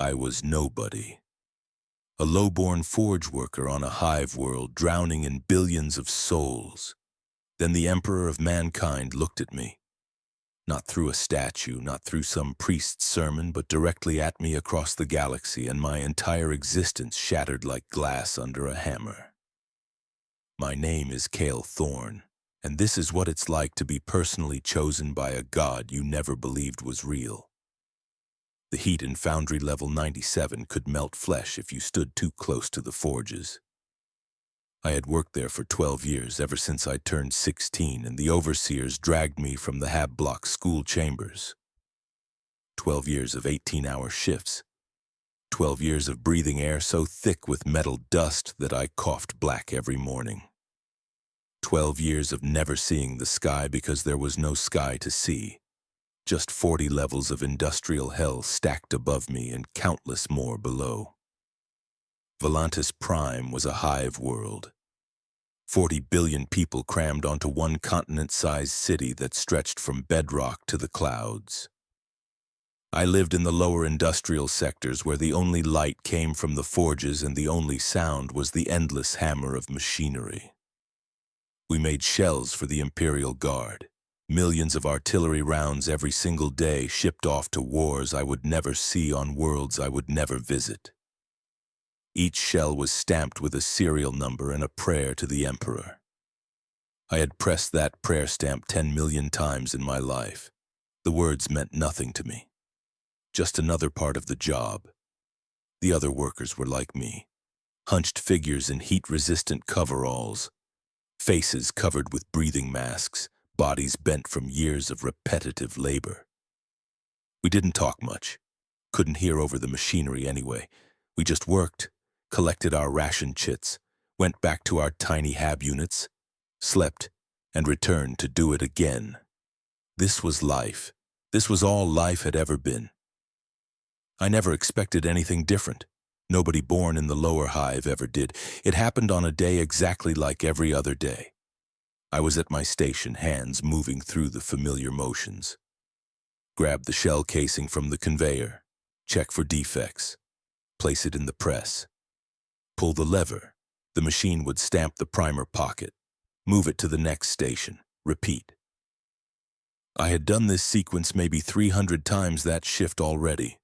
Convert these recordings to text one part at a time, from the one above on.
I was nobody. A low-born forge worker on a hive world drowning in billions of souls. Then the Emperor of Mankind looked at me. Not through a statue, not through some priest's sermon, but directly at me across the galaxy, and my entire existence shattered like glass under a hammer. My name is Cale Thorne, and this is what it's like to be personally chosen by a god you never believed was real. The heat in Foundry Level 97 could melt flesh if you stood too close to the forges. I had worked there for 12 years, ever since I turned 16, and the overseers dragged me from the Hab Block school chambers. 12 years of 18-hour shifts. 12 years of breathing air so thick with metal dust that I coughed black every morning. 12 years of never seeing the sky because there was no sky to see. Just 40 levels of industrial hell stacked above me and countless more below. Volantis Prime was a hive world. 40 billion people crammed onto one continent-sized city that stretched from bedrock to the clouds. I lived in the lower industrial sectors where the only light came from the forges and the only sound was the endless hammer of machinery. We made shells for the Imperial Guard. Millions of artillery rounds every single day shipped off to wars I would never see on worlds I would never visit. Each shell was stamped with a serial number and a prayer to the Emperor. I had pressed that prayer stamp 10 million times in my life. The words meant nothing to me. Just another part of the job. The other workers were like me. Hunched figures in heat-resistant coveralls. Faces covered with breathing masks. Bodies bent from years of repetitive labor. We didn't talk much. Couldn't hear over the machinery anyway. We just worked. Collected our ration chits, went back to our tiny hab units, slept, and returned to do it again. This was life. This was all life had ever been. I never expected anything different. Nobody born in the lower hive ever did. It happened on a day exactly like every other day. I was at my station, hands moving through the familiar motions. Grab the shell casing from the conveyor, check for defects, place it in the press. Pull the lever, the machine would stamp the primer pocket, move it to the next station, repeat. I had done this sequence maybe 300 times that shift already.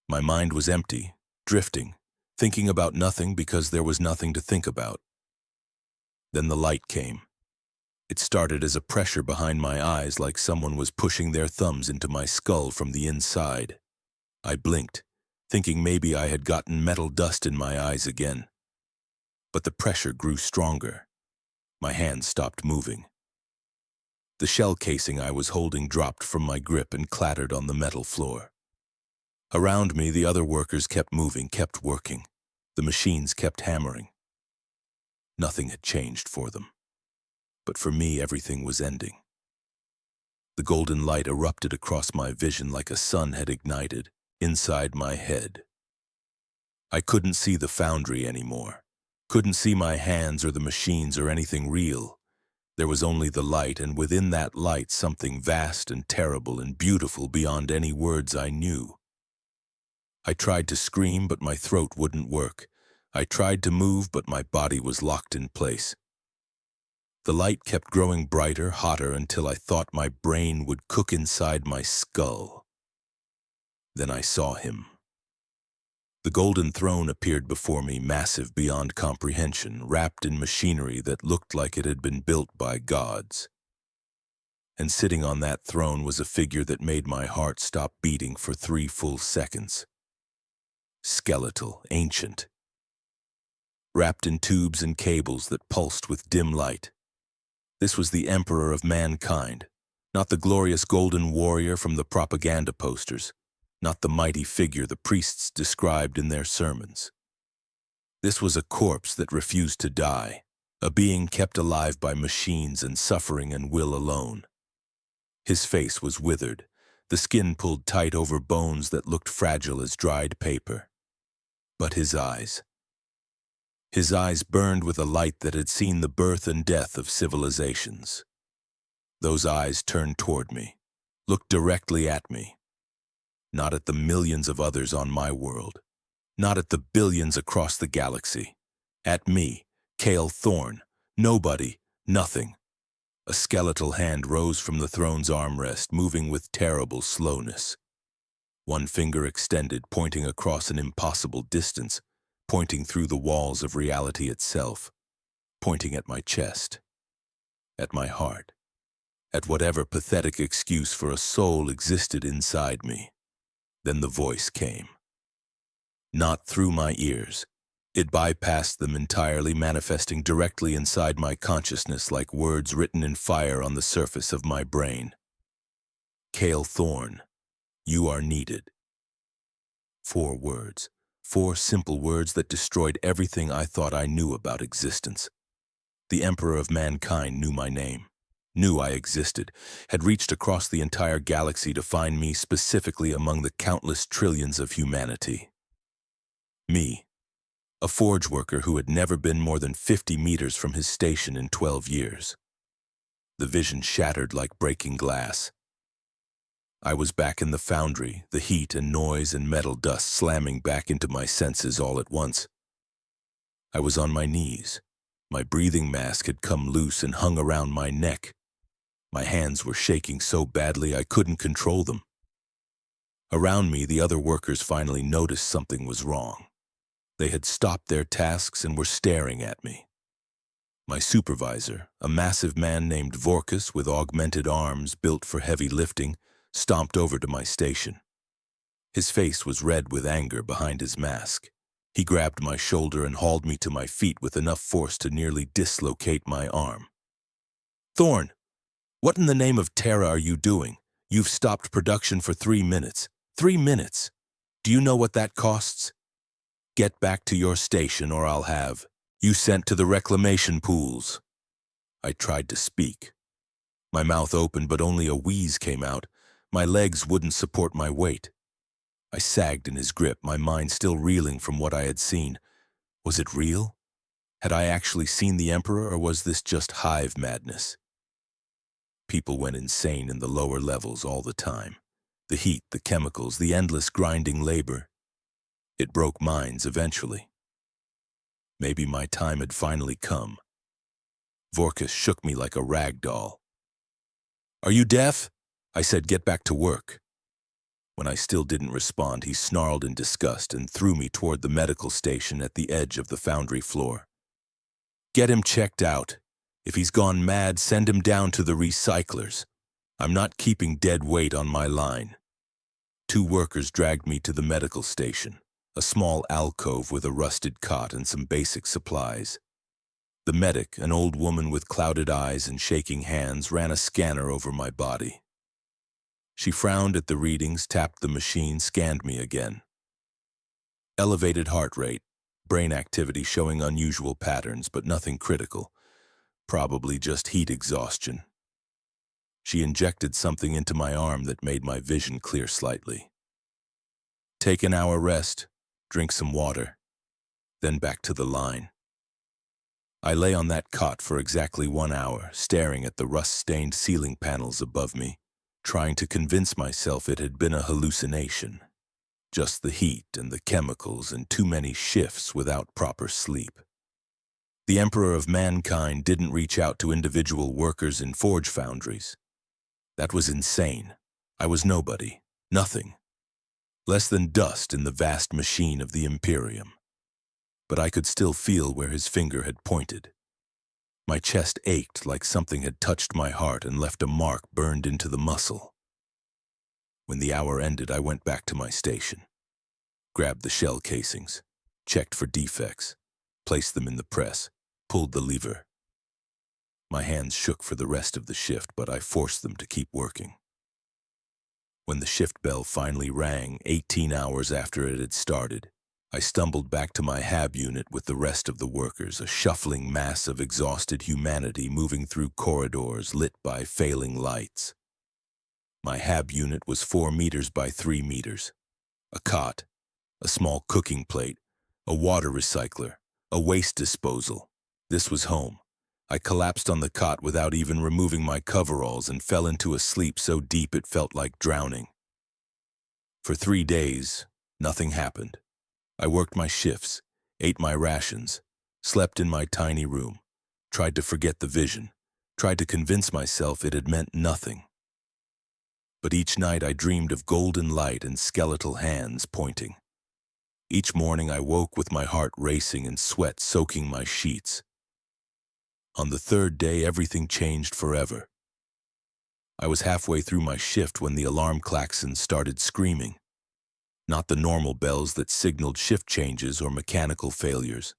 My mind was empty, drifting, thinking about nothing because there was nothing to think about. Then the light came. It started as a pressure behind my eyes like someone was pushing their thumbs into my skull from the inside. I blinked, thinking maybe I had gotten metal dust in my eyes again. But the pressure grew stronger. My hands stopped moving. The shell casing I was holding dropped from my grip and clattered on the metal floor. Around me, the other workers kept moving, kept working. The machines kept hammering. Nothing had changed for them. But for me, everything was ending. The golden light erupted across my vision like a sun had ignited. Inside my head. I couldn't see the foundry anymore. Couldn't see my hands or the machines or anything real. There was only the light, and within that light something vast and terrible and beautiful beyond any words I knew. I tried to scream, but my throat wouldn't work. I tried to move, but my body was locked in place. The light kept growing brighter, hotter, until I thought my brain would cook inside my skull. Then I saw him. The golden throne appeared before me, massive beyond comprehension, wrapped in machinery that looked like it had been built by gods. And sitting on that throne was a figure that made my heart stop beating for 3 full seconds. Skeletal, ancient. Wrapped in tubes and cables that pulsed with dim light. This was the Emperor of Mankind, not the glorious golden warrior from the propaganda posters. Not the mighty figure the priests described in their sermons. This was a corpse that refused to die, a being kept alive by machines and suffering and will alone. His face was withered, the skin pulled tight over bones that looked fragile as dried paper. But his eyes burned with a light that had seen the birth and death of civilizations. Those eyes turned toward me, looked directly at me. Not at the millions of others on my world. Not at the billions across the galaxy. At me, Cale Thorne. Nobody, nothing. A skeletal hand rose from the throne's armrest, moving with terrible slowness. One finger extended, pointing across an impossible distance, pointing through the walls of reality itself, pointing at my chest, at my heart, at whatever pathetic excuse for a soul existed inside me. Then the voice came. Not through my ears. It bypassed them entirely, manifesting directly inside my consciousness like words written in fire on the surface of my brain. Cale Thorne, you are needed. 4 words. 4 simple words that destroyed everything I thought I knew about existence. The Emperor of Mankind knew my name, knew I existed, had reached across the entire galaxy to find me specifically among the countless trillions of humanity. Me, a forge worker who had never been more than 50 meters from his station in 12 years. The vision shattered like breaking glass. I was back in the foundry, the heat and noise and metal dust slamming back into my senses all at once. I was on my knees. My breathing mask had come loose and hung around my neck. My hands were shaking so badly I couldn't control them. Around me, the other workers finally noticed something was wrong. They had stopped their tasks and were staring at me. My supervisor, a massive man named Vorkus with augmented arms built for heavy lifting, stomped over to my station. His face was red with anger behind his mask. He grabbed my shoulder and hauled me to my feet with enough force to nearly dislocate my arm. Thorne, what in the name of Terra are you doing? You've stopped production for 3 minutes. 3 minutes. Do you know what that costs? Get back to your station or I'll have you sent to the reclamation pools. I tried to speak. My mouth opened, but only a wheeze came out. My legs wouldn't support my weight. I sagged in his grip, my mind still reeling from what I had seen. Was it real? Had I actually seen the Emperor, or was this just hive madness? People went insane in the lower levels all the time. The heat, the chemicals, the endless grinding labor. It broke minds eventually. Maybe my time had finally come. Vorkus shook me like a rag doll. Are you deaf? I said, get back to work. When I still didn't respond, he snarled in disgust and threw me toward the medical station at the edge of the foundry floor. Get him checked out. If he's gone mad, send him down to the recyclers. I'm not keeping dead weight on my line. 2 workers dragged me to the medical station, a small alcove with a rusted cot and some basic supplies. The medic, an old woman with clouded eyes and shaking hands, ran a scanner over my body. She frowned at the readings, tapped the machine, scanned me again. Elevated heart rate, brain activity showing unusual patterns, but nothing critical. Probably just heat exhaustion. She injected something into my arm that made my vision clear slightly. Take an hour rest, drink some water, then back to the line. I lay on that cot for exactly 1 hour, staring at the rust-stained ceiling panels above me, trying to convince myself it had been a hallucination. Just the heat and the chemicals and too many shifts without proper sleep. The Emperor of Mankind didn't reach out to individual workers in forge foundries. That was insane. I was nobody, nothing. Less than dust in the vast machine of the Imperium. But I could still feel where his finger had pointed. My chest ached like something had touched my heart and left a mark burned into the muscle. When the hour ended, I went back to my station. Grabbed the shell casings, checked for defects, placed them in the press, pulled the lever. My hands shook for the rest of the shift, but I forced them to keep working. When the shift bell finally rang, 18 hours after it had started, I stumbled back to my HAB unit with the rest of the workers, a shuffling mass of exhausted humanity moving through corridors lit by failing lights. My HAB unit was 4 meters by 3 meters. A cot, a small cooking plate, a water recycler, a waste disposal. This was home. I collapsed on the cot without even removing my coveralls and fell into a sleep so deep it felt like drowning. For 3 days, nothing happened. I worked my shifts, ate my rations, slept in my tiny room, tried to forget the vision, tried to convince myself it had meant nothing. But each night I dreamed of golden light and skeletal hands pointing. Each morning I woke with my heart racing and sweat soaking my sheets. On the third day, everything changed forever. I was halfway through my shift when the alarm klaxons started screaming. Not the normal bells that signaled shift changes or mechanical failures.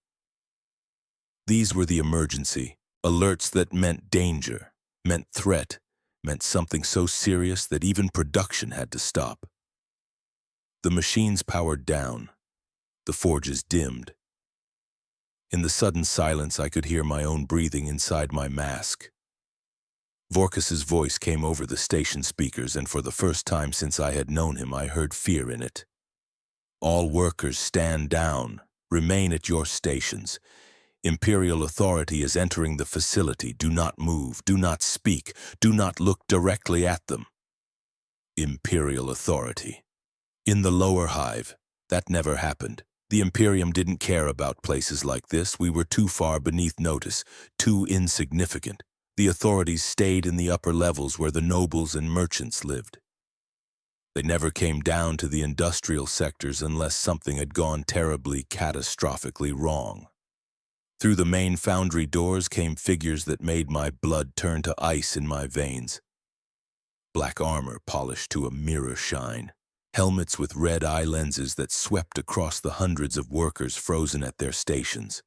These were the emergency alerts that meant danger, meant threat, meant something so serious that even production had to stop. The machines powered down. The forges dimmed. In the sudden silence, I could hear my own breathing inside my mask. Vorkas's voice came over the station speakers, and for the first time since I had known him, I heard fear in it. All workers stand down. Remain at your stations. Imperial authority is entering the facility. Do not move. Do not speak. Do not look directly at them. Imperial authority. In the lower hive, that never happened. The Imperium didn't care about places like this. We were too far beneath notice, too insignificant. The authorities stayed in the upper levels where the nobles and merchants lived. They never came down to the industrial sectors unless something had gone terribly, catastrophically wrong. Through the main foundry doors came figures that made my blood turn to ice in my veins. Black armor polished to a mirror shine. Helmets with red eye lenses that swept across the hundreds of workers frozen at their stations.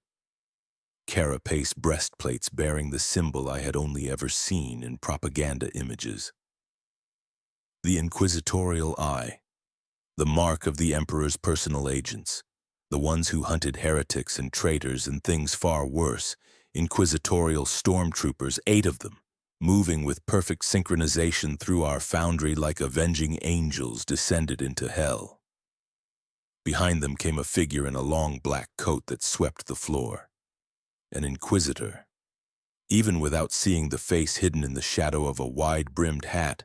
Carapace breastplates bearing the symbol I had only ever seen in propaganda images. The inquisitorial eye, the mark of the Emperor's personal agents, the ones who hunted heretics and traitors and things far worse, inquisitorial stormtroopers, 8 of them, moving with perfect synchronization through our foundry like avenging angels descended into hell. Behind them came a figure in a long black coat that swept the floor. An inquisitor. Even without seeing the face hidden in the shadow of a wide-brimmed hat,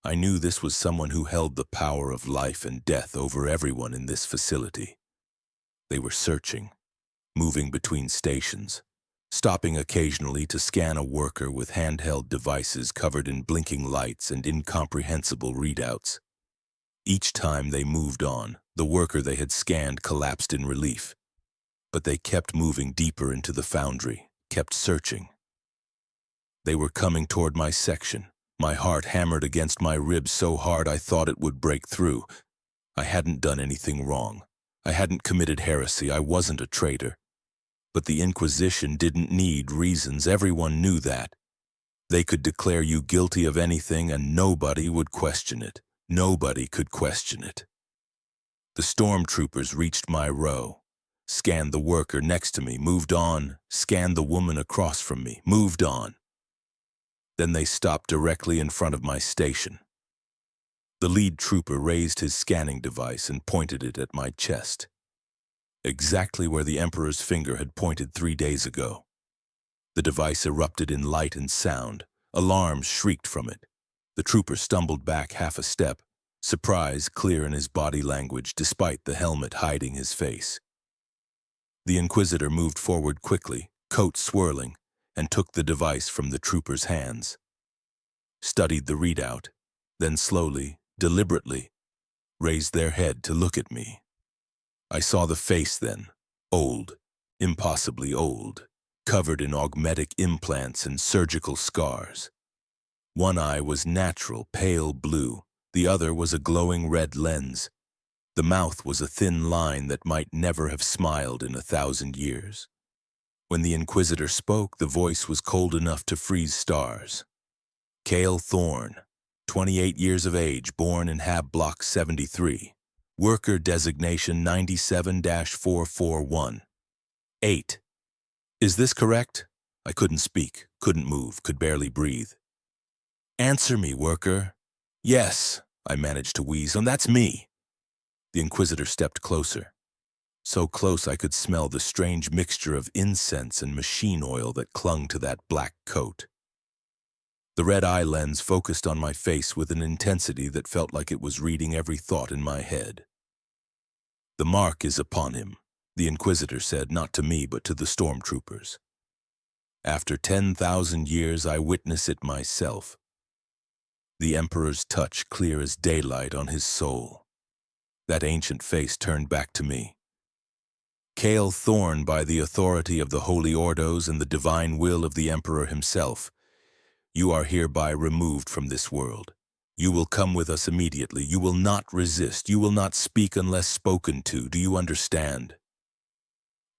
I knew this was someone who held the power of life and death over everyone in this facility. They were searching, moving between stations, stopping occasionally to scan a worker with handheld devices covered in blinking lights and incomprehensible readouts. Each time they moved on, the worker they had scanned collapsed in relief. But they kept moving deeper into the foundry, kept searching. They were coming toward my section. My heart hammered against my ribs so hard I thought it would break through. I hadn't done anything wrong. I hadn't committed heresy. I wasn't a traitor. But the Inquisition didn't need reasons. Everyone knew that. They could declare you guilty of anything and nobody would question it. Nobody could question it. The stormtroopers reached my row, scanned the worker next to me, moved on, scanned the woman across from me, moved on. Then they stopped directly in front of my station. The lead trooper raised his scanning device and pointed it at my chest. Exactly where the Emperor's finger had pointed 3 days ago. The device erupted in light and sound. Alarms shrieked from it. The trooper stumbled back half a step, surprise clear in his body language despite the helmet hiding his face. The Inquisitor moved forward quickly, coat swirling, and took the device from the trooper's hands. Studied the readout, then slowly, deliberately, raised their head to look at me. I saw the face then, old, impossibly old, covered in augmetic implants and surgical scars. One eye was natural, pale blue, the other was a glowing red lens. The mouth was a thin line that might never have smiled in 1,000 years. When the Inquisitor spoke, the voice was cold enough to freeze stars. Cale Thorne, 28 years of age, born in Hab Block 73. Worker designation 97-441. 8. Is this correct? I couldn't speak, couldn't move, could barely breathe. Answer me, worker. Yes, I managed to wheeze, and that's me. The Inquisitor stepped closer. So close I could smell the strange mixture of incense and machine oil that clung to that black coat. The red eye lens focused on my face with an intensity that felt like it was reading every thought in my head. "The mark is upon him," the Inquisitor said, not to me but to the stormtroopers. "After 10,000 years I witness it myself." The Emperor's touch clear as daylight on his soul. That ancient face turned back to me. "Cale Thorn, by the authority of the Holy Ordos and the divine will of the Emperor himself, you are hereby removed from this world. You will come with us immediately. You will not resist. You will not speak unless spoken to. Do you understand?"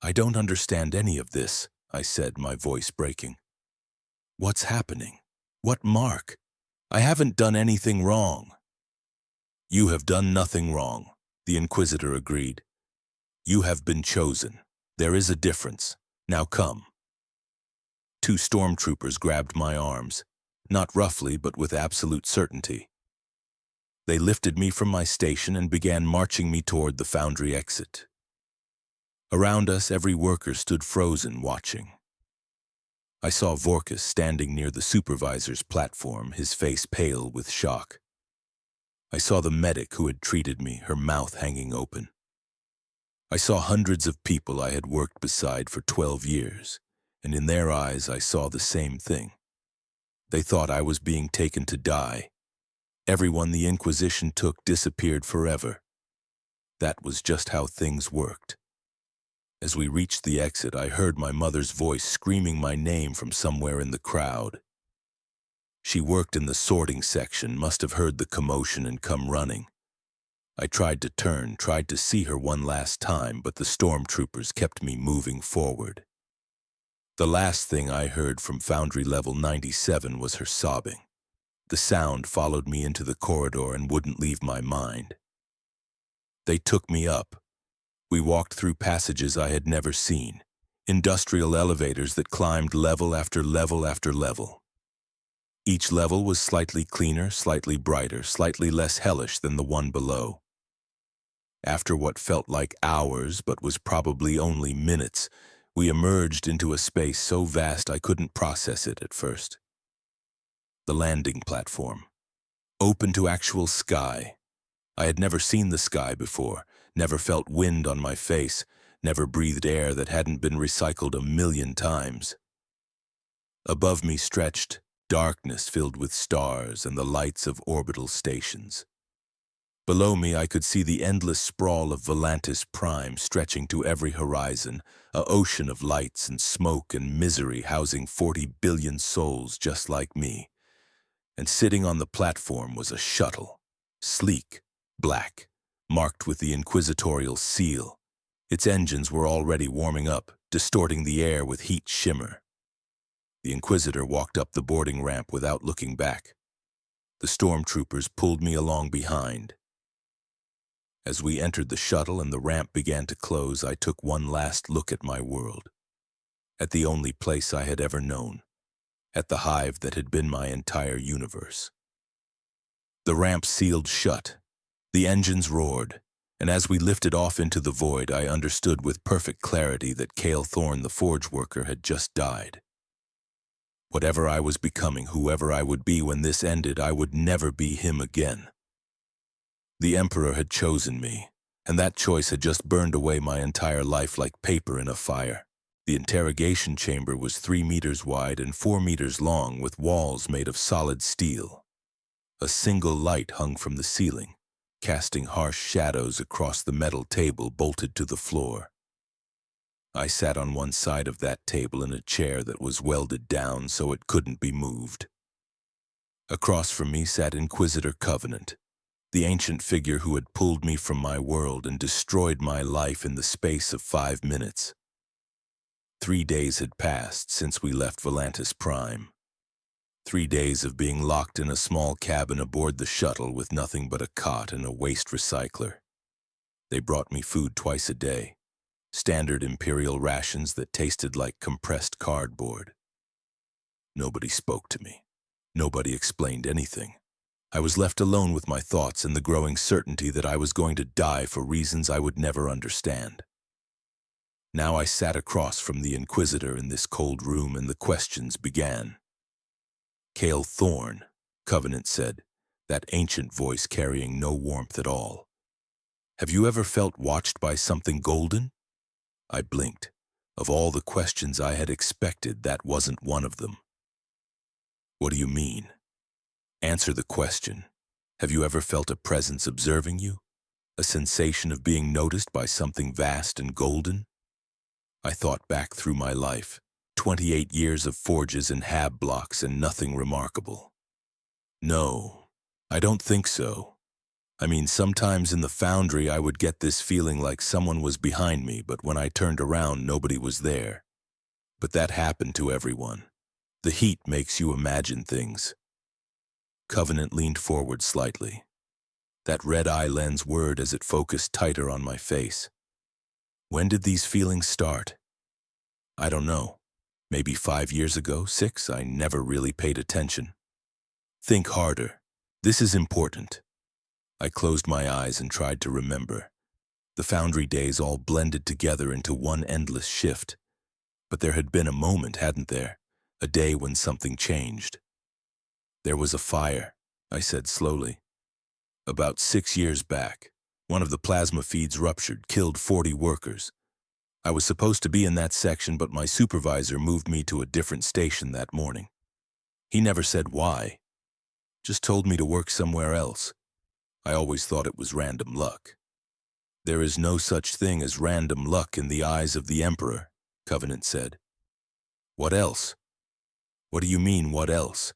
"I don't understand any of this," I said, my voice breaking. "What's happening? What mark? I haven't done anything wrong." "You have done nothing wrong," the Inquisitor agreed. "You have been chosen. There is a difference. Now come." Two stormtroopers grabbed my arms, not roughly but with absolute certainty. They lifted me from my station and began marching me toward the foundry exit. Around us, every worker stood frozen, watching. I saw Vorkus standing near the supervisor's platform, his face pale with shock. I saw the medic who had treated me, her mouth hanging open. I saw hundreds of people I had worked beside for 12 years, and in their eyes I saw the same thing. They thought I was being taken to die. Everyone the Inquisition took disappeared forever. That was just how things worked. As we reached the exit, I heard my mother's voice screaming my name from somewhere in the crowd. She worked in the sorting section, must have heard the commotion and come running. I tried to turn, tried to see her one last time, but the stormtroopers kept me moving forward. The last thing I heard from Foundry Level 97 was her sobbing. The sound followed me into the corridor and wouldn't leave my mind. They took me up. We walked through passages I had never seen, industrial elevators that climbed level after level after level. Each level was slightly cleaner, slightly brighter, slightly less hellish than the one below. After what felt like hours, but was probably only minutes, we emerged into a space so vast I couldn't process it at first. The landing platform. Open to actual sky. I had never seen the sky before, never felt wind on my face, never breathed air that hadn't been recycled 1,000,000 times. Above me stretched darkness filled with stars and the lights of orbital stations. Below me I could see the endless sprawl of Volantis Prime stretching to every horizon, an ocean of lights and smoke and misery housing 40 billion souls just like me. And sitting on the platform was a shuttle, sleek, black, marked with the inquisitorial seal. Its engines were already warming up, distorting the air with heat shimmer. The Inquisitor walked up the boarding ramp without looking back. The stormtroopers pulled me along behind. As we entered the shuttle and the ramp began to close, I took one last look at my world, at the only place I had ever known, at the hive that had been my entire universe. The ramp sealed shut, the engines roared, and as we lifted off into the void, I understood with perfect clarity that Cale Thorn, the forge worker, had just died. Whatever I was becoming, whoever I would be when this ended, I would never be him again. The Emperor had chosen me, and that choice had just burned away my entire life like paper in a fire. The interrogation chamber was 3 meters wide and 4 meters long, with walls made of solid steel. A single light hung from the ceiling, casting harsh shadows across the metal table bolted to the floor. I sat on one side of that table in a chair that was welded down so it couldn't be moved. Across from me sat Inquisitor Covenant, the ancient figure who had pulled me from my world and destroyed my life in the space of 5 minutes. 3 days had passed since we left Volantis Prime. 3 days of being locked in a small cabin aboard the shuttle with nothing but a cot and a waste recycler. They brought me food twice a day, standard Imperial rations that tasted like compressed cardboard. Nobody spoke to me. Nobody explained anything. I was left alone with my thoughts and the growing certainty that I was going to die for reasons I would never understand. Now I sat across from the Inquisitor in this cold room and the questions began. Cale Thorn, Covenant said, that ancient voice carrying no warmth at all. Have you ever felt watched by something golden? I blinked. Of all the questions I had expected, that wasn't one of them. What do you mean? Answer the question. Have you ever felt a presence observing you? A sensation of being noticed by something vast and golden? I thought back through my life, 28 years of forges and hab blocks and nothing remarkable. No, I don't think so. I mean, sometimes in the foundry I would get this feeling like someone was behind me, but when I turned around, nobody was there. But that happened to everyone. The heat makes you imagine things. Covenant leaned forward slightly. That red eye lens whirred as it focused tighter on my face. When did these feelings start? I don't know. Maybe 5 years ago, 6, I never really paid attention. Think harder. This is important. I closed my eyes and tried to remember. The foundry days all blended together into one endless shift. But there had been a moment, hadn't there? A day when something changed. There was a fire, I said slowly. About 6 years back, one of the plasma feeds ruptured, killed 40 workers. I was supposed to be in that section, but my supervisor moved me to a different station that morning. He never said why, just told me to work somewhere else. I always thought it was random luck. There is no such thing as random luck in the eyes of the Emperor, Covenant said. What else? What do you mean, what else?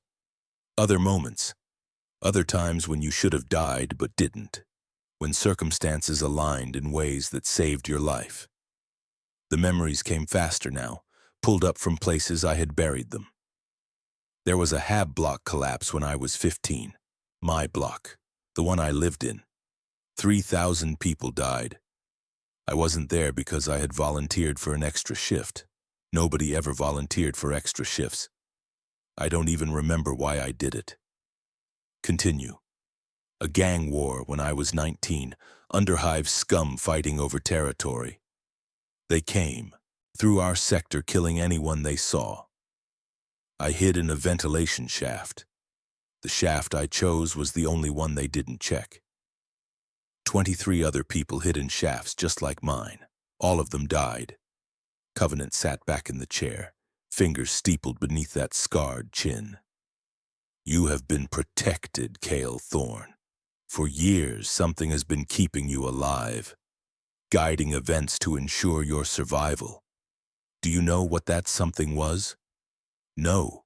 Other moments. Other times when you should have died but didn't. When circumstances aligned in ways that saved your life. The memories came faster now, pulled up from places I had buried them. There was a hab block collapse when I was 15. My block. The one I lived in. 3,000 people died. I wasn't there because I had volunteered for an extra shift. Nobody ever volunteered for extra shifts. I don't even remember why I did it. Continue. A gang war when I was 19, Underhive scum fighting over territory. They came, through our sector, killing anyone they saw. I hid in a ventilation shaft. The shaft I chose was the only one they didn't check. 23 other people hid in shafts just like mine. All of them died. Covenant sat back in the chair, fingers steepled beneath that scarred chin. You have been protected, Cale Thorn. For years, something has been keeping you alive, guiding events to ensure your survival. Do you know what that something was? No.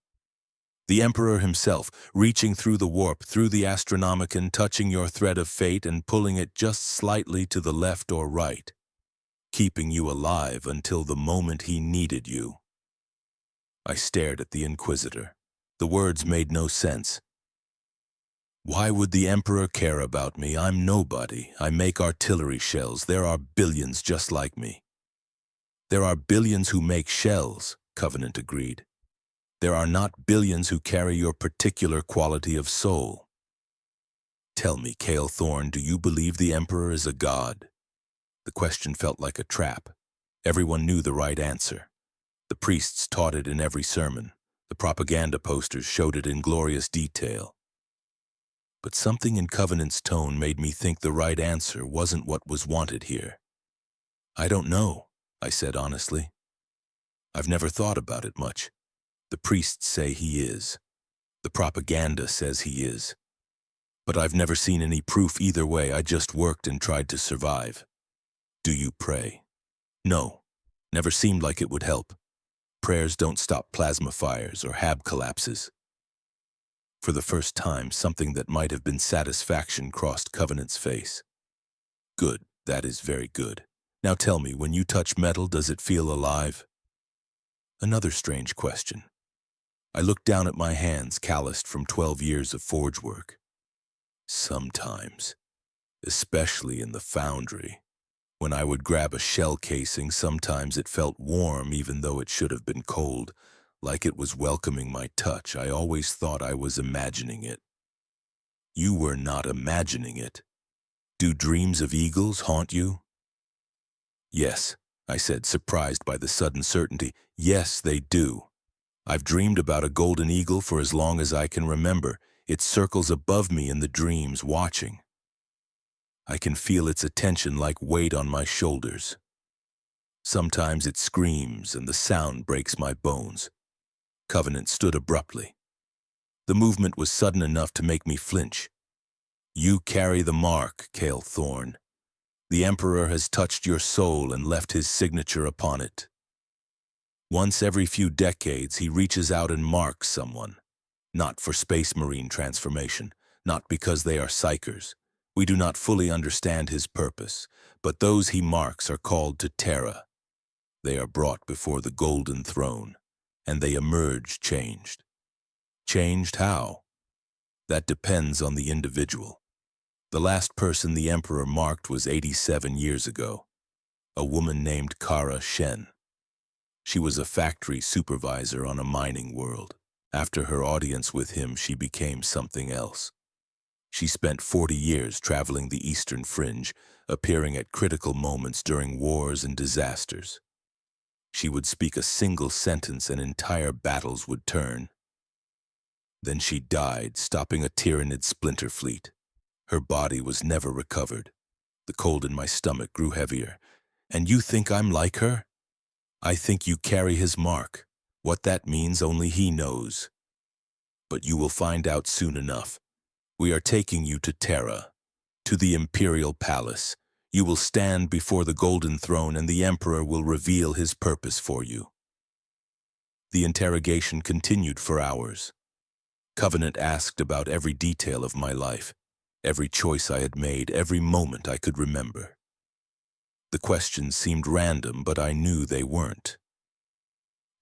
The Emperor himself, reaching through the warp, through the Astronomicon, touching your thread of fate and pulling it just slightly to the left or right, keeping you alive until the moment he needed you. I stared at the Inquisitor. The words made no sense. Why would the Emperor care about me? I'm nobody. I make artillery shells. There are billions just like me. There are billions who make shells, Covenant agreed. There are not billions who carry your particular quality of soul. Tell me, Cale Thorn, do you believe the Emperor is a god? The question felt like a trap. Everyone knew the right answer. The priests taught it in every sermon. The propaganda posters showed it in glorious detail. But something in Covenant's tone made me think the right answer wasn't what was wanted here. I don't know, I said honestly. I've never thought about it much. The priests say he is. The propaganda says he is. But I've never seen any proof either way. I just worked and tried to survive. Do you pray? No. Never seemed like it would help. Prayers don't stop plasma fires or hab collapses. For the first time, something that might have been satisfaction crossed Covenant's face. Good, that is very good. Now tell me, when you touch metal, does it feel alive? Another strange question. I looked down at my hands, calloused from 12 years of forge work. Sometimes, especially in the foundry. When I would grab a shell casing, sometimes it felt warm even though it should have been cold, like it was welcoming my touch. I always thought I was imagining it. You were not imagining it. Do dreams of eagles haunt you? Yes, I said, surprised by the sudden certainty. Yes, they do. I've dreamed about a golden eagle for as long as I can remember. It circles above me in the dreams, watching. I can feel its attention like weight on my shoulders. Sometimes it screams and the sound breaks my bones. Covenant stood abruptly. The movement was sudden enough to make me flinch. You carry the mark, Kale Thorn. The Emperor has touched your soul and left his signature upon it. Once every few decades, he reaches out and marks someone. Not for Space Marine transformation, not because they are psychers. We do not fully understand his purpose, but those he marks are called to Terra. They are brought before the Golden Throne, and they emerge changed. Changed how? That depends on the individual. The last person the Emperor marked was 87 years ago, a woman named Kara Shen. She was a factory supervisor on a mining world. After her audience with him, she became something else. She spent 40 years traveling the Eastern Fringe, appearing at critical moments during wars and disasters. She would speak a single sentence and entire battles would turn. Then she died, stopping a Tyranid splinter fleet. Her body was never recovered. The cold in my stomach grew heavier. And you think I'm like her? I think you carry his mark. What that means, only he knows. But you will find out soon enough. We are taking you to Terra, to the Imperial Palace. You will stand before the Golden Throne and the Emperor will reveal his purpose for you. The interrogation continued for hours. Covenant asked about every detail of my life, every choice I had made, every moment I could remember. The questions seemed random, but I knew they weren't.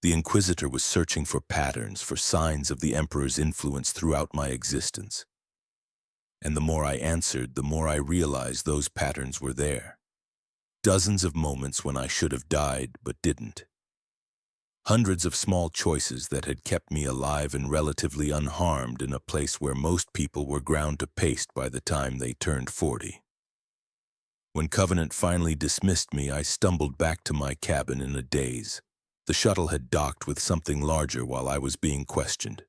The Inquisitor was searching for patterns, for signs of the Emperor's influence throughout my existence. And the more I answered, the more I realized those patterns were there. Dozens of moments when I should have died, but didn't. Hundreds of small choices that had kept me alive and relatively unharmed in a place where most people were ground to paste by the time they turned 40. When Covenant finally dismissed me, I stumbled back to my cabin in a daze. The shuttle had docked with something larger while I was being questioned.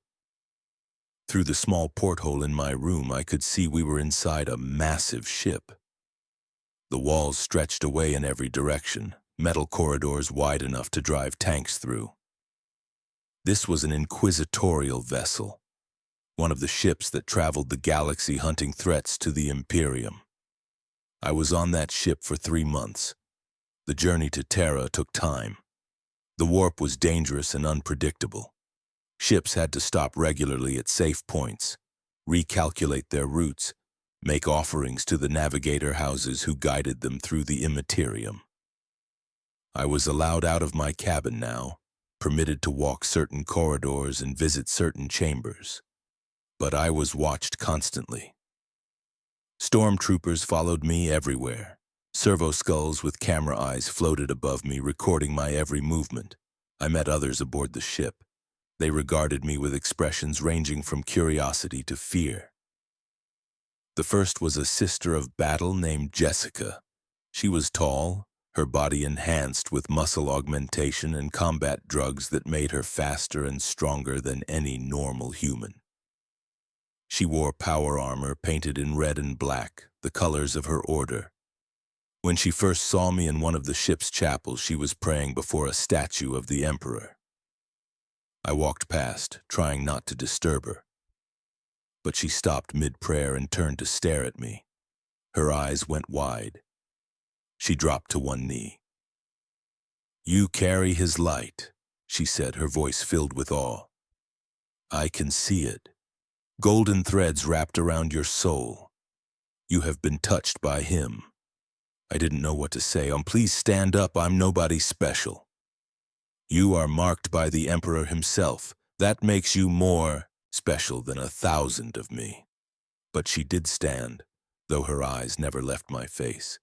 Through the small porthole in my room, I could see we were inside a massive ship. The walls stretched away in every direction, metal corridors wide enough to drive tanks through. This was an inquisitorial vessel, one of the ships that traveled the galaxy hunting threats to the Imperium. I was on that ship for 3 months. The journey to Terra took time. The warp was dangerous and unpredictable. Ships had to stop regularly at safe points, recalculate their routes, make offerings to the navigator houses who guided them through the Imperium. I was allowed out of my cabin now, permitted to walk certain corridors and visit certain chambers. But I was watched constantly. Stormtroopers followed me everywhere. Servo skulls with camera eyes floated above me, recording my every movement. I met others aboard the ship. They regarded me with expressions ranging from curiosity to fear. The first was a sister of battle named Jessica. She was tall, her body enhanced with muscle augmentation and combat drugs that made her faster and stronger than any normal human. She wore power armor painted in red and black, the colors of her order. When she first saw me in one of the ship's chapels, she was praying before a statue of the Emperor. I walked past, trying not to disturb her. But she stopped mid-prayer and turned to stare at me. Her eyes went wide. She dropped to one knee. "You carry his light," she said, her voice filled with awe. "I can see it. Golden threads wrapped around your soul. You have been touched by him." I didn't know what to say. "Please stand up. I'm nobody special." "You are marked by the Emperor himself. That makes you more special than 1,000 of me." But she did stand, though her eyes never left my face.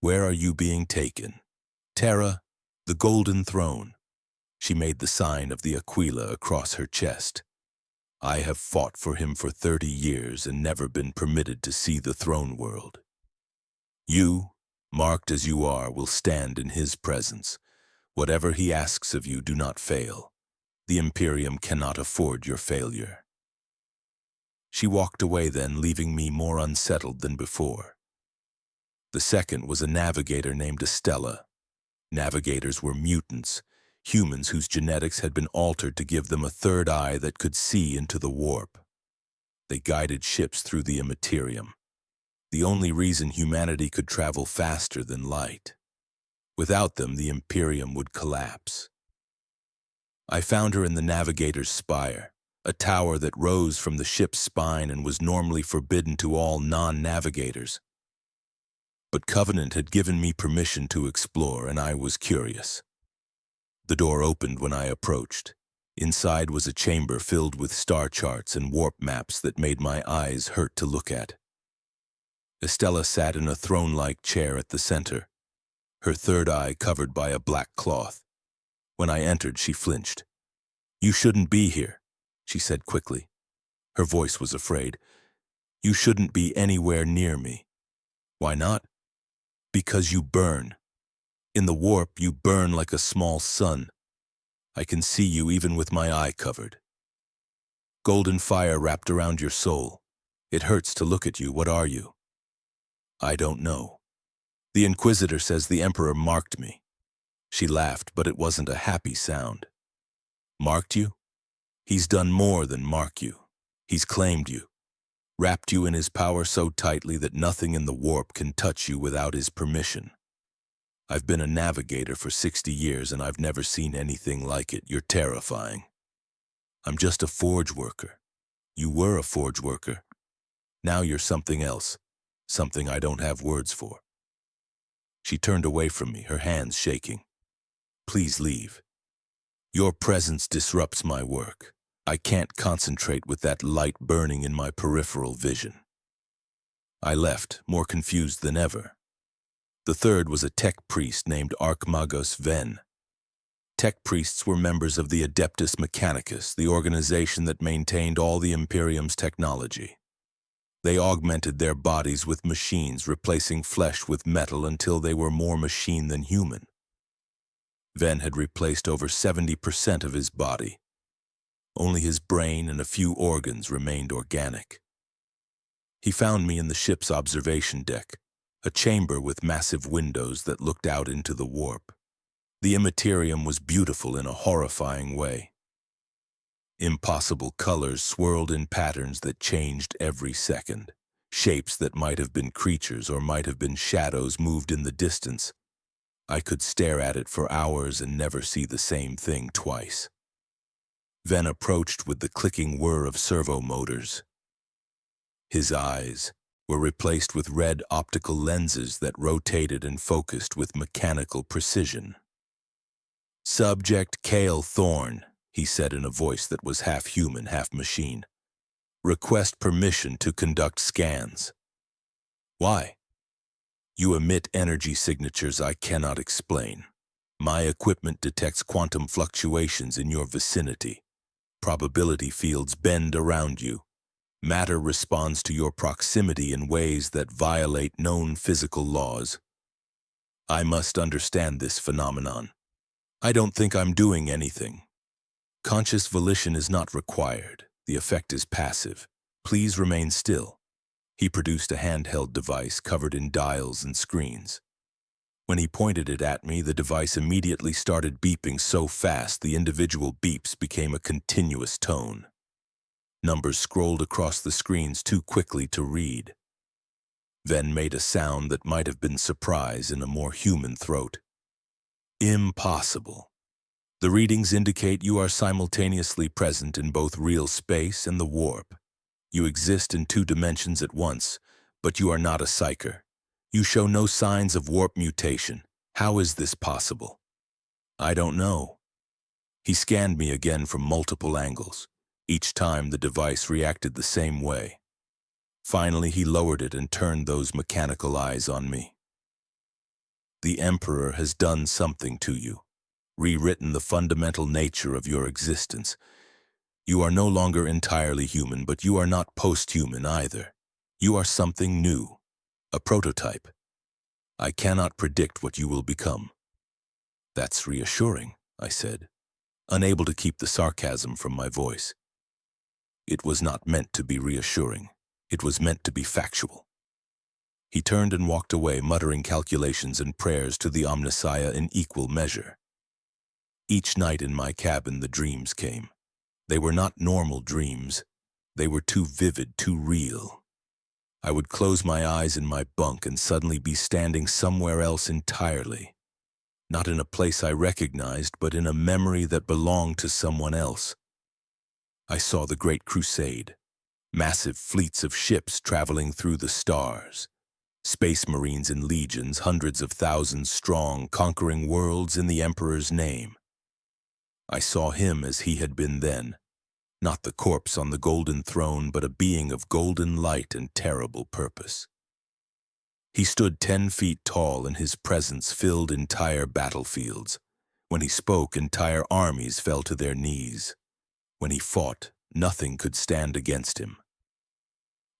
"Where are you being taken?" "Terra, the Golden Throne." She made the sign of the Aquila across her chest. "I have fought for him for 30 years and never been permitted to see the throne world. You, marked as you are, will stand in his presence. Whatever he asks of you, do not fail. The Imperium cannot afford your failure." She walked away then, leaving me more unsettled than before. The second was a navigator named Estella. Navigators were mutants, humans whose genetics had been altered to give them a third eye that could see into the warp. They guided ships through the Imperium, the only reason humanity could travel faster than light. Without them, the Imperium would collapse. I found her in the navigator's spire, a tower that rose from the ship's spine and was normally forbidden to all non-navigators. But Covenant had given me permission to explore, and I was curious. The door opened when I approached. Inside was a chamber filled with star charts and warp maps that made my eyes hurt to look at. Estella sat in a throne-like chair at the center, her third eye covered by a black cloth. When I entered, she flinched. "You shouldn't be here," she said quickly. Her voice was afraid. "You shouldn't be anywhere near me." "Why not?" "Because you burn. In the warp, you burn like a small sun. I can see you even with my eye covered. Golden fire wrapped around your soul. It hurts to look at you. What are you?" "I don't know. The Inquisitor says the Emperor marked me." She laughed, but it wasn't a happy sound. "Marked you? He's done more than mark you. He's claimed you, wrapped you in his power so tightly that nothing in the warp can touch you without his permission. I've been a navigator for 60 years and I've never seen anything like it. You're terrifying. I'm just a forge worker. You were a forge worker. Now you're something else, something I don't have words for." She turned away from me, her hands shaking. "Please leave. Your presence disrupts my work. I can't concentrate with that light burning in my peripheral vision." I left, more confused than ever. The third was a tech priest named Archmagos Ven. Tech priests were members of the Adeptus Mechanicus, the organization that maintained all the Imperium's technology. They augmented their bodies with machines, replacing flesh with metal until they were more machine than human. Ven had replaced over 70% of his body. Only his brain and a few organs remained organic. He found me in the ship's observation deck, a chamber with massive windows that looked out into the warp. The Imperium was beautiful in a horrifying way. Impossible colors swirled in patterns that changed every second. Shapes that might have been creatures or might have been shadows moved in the distance. I could stare at it for hours and never see the same thing twice. Ven approached with the clicking whir of servo motors. His eyes were replaced with red optical lenses that rotated and focused with mechanical precision. "Subject Cale Thorne," he said in a voice that was half human, half machine. "Request permission to conduct scans." "Why?" "You emit energy signatures I cannot explain. My equipment detects quantum fluctuations in your vicinity. Probability fields bend around you. Matter responds to your proximity in ways that violate known physical laws. I must understand this phenomenon. I don't think I'm doing anything. Conscious volition is not required. The effect is passive. Please remain still." He produced a handheld device covered in dials and screens. When he pointed it at me, the device immediately started beeping so fast the individual beeps became a continuous tone. Numbers scrolled across the screens too quickly to read. Ven made a sound that might have been surprise in a more human throat. "Impossible. The readings indicate you are simultaneously present in both real space and the warp. You exist in 2 dimensions at once, but you are not a psyker. You show no signs of warp mutation. How is this possible?" "I don't know." He scanned me again from multiple angles. Each time the device reacted the same way. Finally, he lowered it and turned those mechanical eyes on me. "The Emperor has done something to you, rewritten the fundamental nature of your existence. You are no longer entirely human, but you are not post-human either. You are something new, a prototype. I cannot predict what you will become." "That's reassuring," I said. unable to keep the sarcasm from my voice. It was not meant to be reassuring. It was meant to be factual. He turned and walked away, muttering calculations and prayers to the Omnissiah in equal measure. Each night in my cabin, the dreams came. They were not normal dreams. They were too vivid, too real. I would close my eyes in my bunk and suddenly be standing somewhere else entirely. Not in a place I recognized, but in a memory that belonged to someone else. I saw the Great Crusade, massive fleets of ships traveling through the stars, space marines in legions, hundreds of thousands strong, conquering worlds in the Emperor's name. I saw him as he had been then, not the corpse on the golden throne, but a being of golden light and terrible purpose. He stood 10 feet tall, and his presence filled entire battlefields. When he spoke, entire armies fell to their knees. When he fought, nothing could stand against him.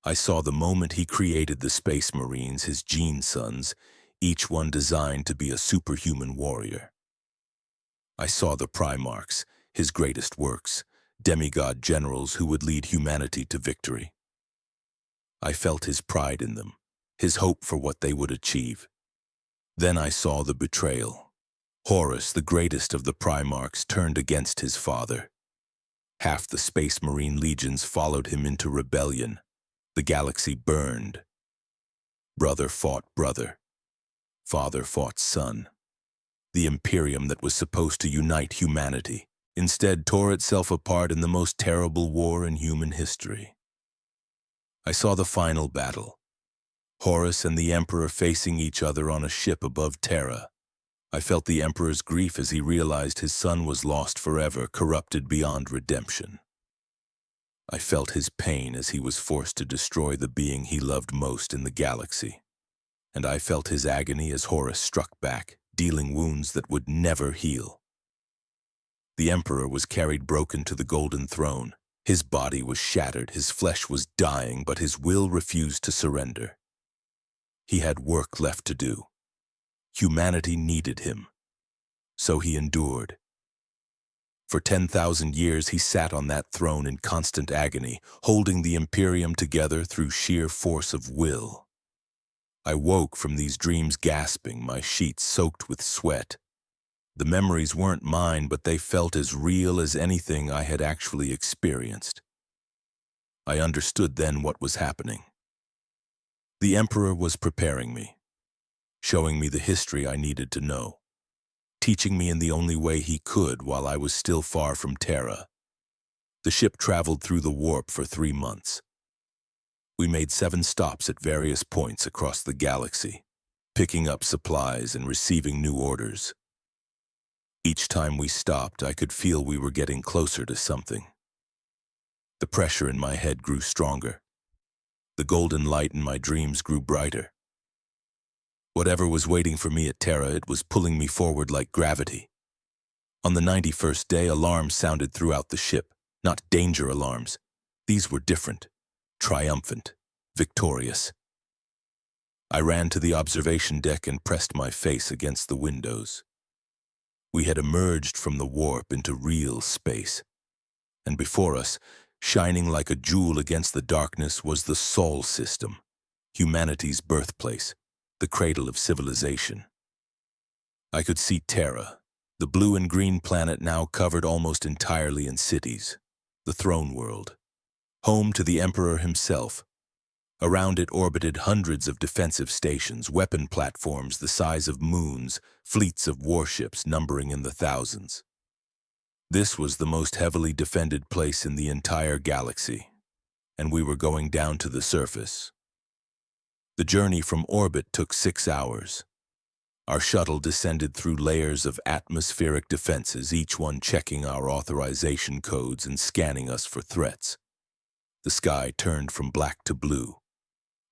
I saw the moment he created the Space Marines, his gene sons, each one designed to be a superhuman warrior. I saw the Primarchs, his greatest works, demigod generals who would lead humanity to victory. I felt his pride in them, his hope for what they would achieve. Then I saw the betrayal. Horus, the greatest of the Primarchs, turned against his father. Half the Space Marine legions followed him into rebellion. The galaxy burned. Brother fought brother. Father fought son. The Imperium that was supposed to unite humanity instead tore itself apart in the most terrible war in human history. I saw the final battle. Horus and the Emperor facing each other on a ship above Terra. I felt the Emperor's grief as he realized his son was lost forever, corrupted beyond redemption. I felt his pain as he was forced to destroy the being he loved most in the galaxy. And I felt his agony as Horus struck back, dealing wounds that would never heal. The Emperor was carried broken to the Golden Throne. His body was shattered, his flesh was dying, but his will refused to surrender. He had work left to do. Humanity needed him. So he endured. For 10,000 years he sat on that throne in constant agony, holding the Imperium together through sheer force of will. I woke from these dreams gasping, my sheets soaked with sweat. The memories weren't mine, but they felt as real as anything I had actually experienced. I understood then what was happening. The Emperor was preparing me, showing me the history I needed to know, teaching me in the only way he could while I was still far from Terra. The ship traveled through the warp for 3 months. We made 7 stops at various points across the galaxy, picking up supplies and receiving new orders. Each time we stopped, I could feel we were getting closer to something. The pressure in my head grew stronger. The golden light in my dreams grew brighter. Whatever was waiting for me at Terra, it was pulling me forward like gravity. On the 91st day, alarms sounded throughout the ship, not danger alarms. These were different, triumphant, victorious. I ran to the observation deck and pressed my face against the windows. We had emerged from the warp into real space, and before us, shining like a jewel against the darkness, was the Sol system, humanity's birthplace, the cradle of civilization. I could see Terra, the blue and green planet now covered almost entirely in cities, the throne world, home to the Emperor himself. Around it orbited hundreds of defensive stations, weapon platforms the size of moons, fleets of warships numbering in the thousands. This was the most heavily defended place in the entire galaxy, and we were going down to the surface. The journey from orbit took 6 hours. Our shuttle descended through layers of atmospheric defenses, each one checking our authorization codes and scanning us for threats. The sky turned from black to blue.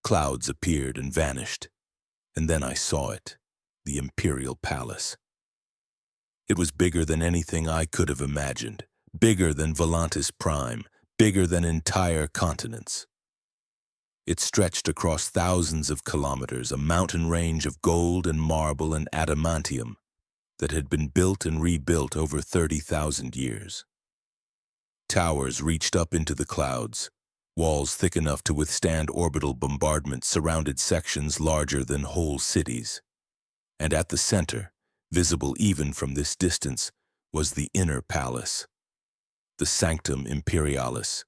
Clouds appeared and vanished, and then I saw it, the Imperial Palace. It was bigger than anything I could have imagined, bigger than Volantis Prime, bigger than entire continents. It stretched across thousands of kilometers, a mountain range of gold and marble and adamantium. that had been built and rebuilt over 30,000 years. Towers reached up into the clouds. Walls thick enough to withstand orbital bombardment surrounded sections larger than whole cities. And at the center, visible even from this distance, was the inner palace, the Sanctum Imperialis,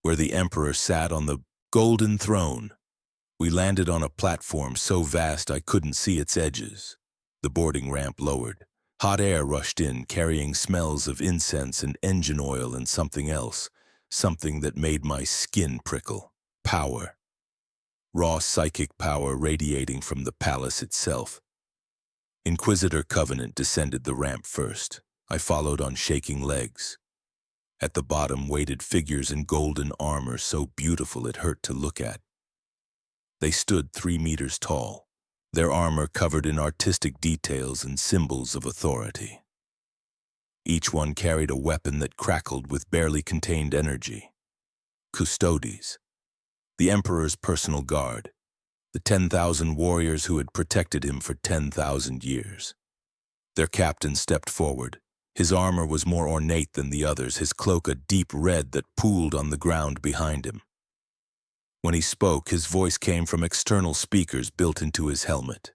where the emperor sat on the golden throne. We landed on a platform so vast I couldn't see its edges. The boarding ramp lowered. Hot air rushed in, carrying smells of incense and engine oil and something else, something that made my skin prickle. Power. Raw psychic power radiating from the palace itself. Inquisitor Covenant descended the ramp first. I followed on shaking legs. At the bottom waited figures in golden armor so beautiful it hurt to look at. They stood 3 meters tall, their armor covered in artistic details and symbols of authority. Each one carried a weapon that crackled with barely contained energy. Custodes, the Emperor's personal guard, the 10,000 warriors who had protected him for 10,000 years. Their captain stepped forward. His armor was more ornate than the others, his cloak a deep red that pooled on the ground behind him. When he spoke, his voice came from external speakers built into his helmet.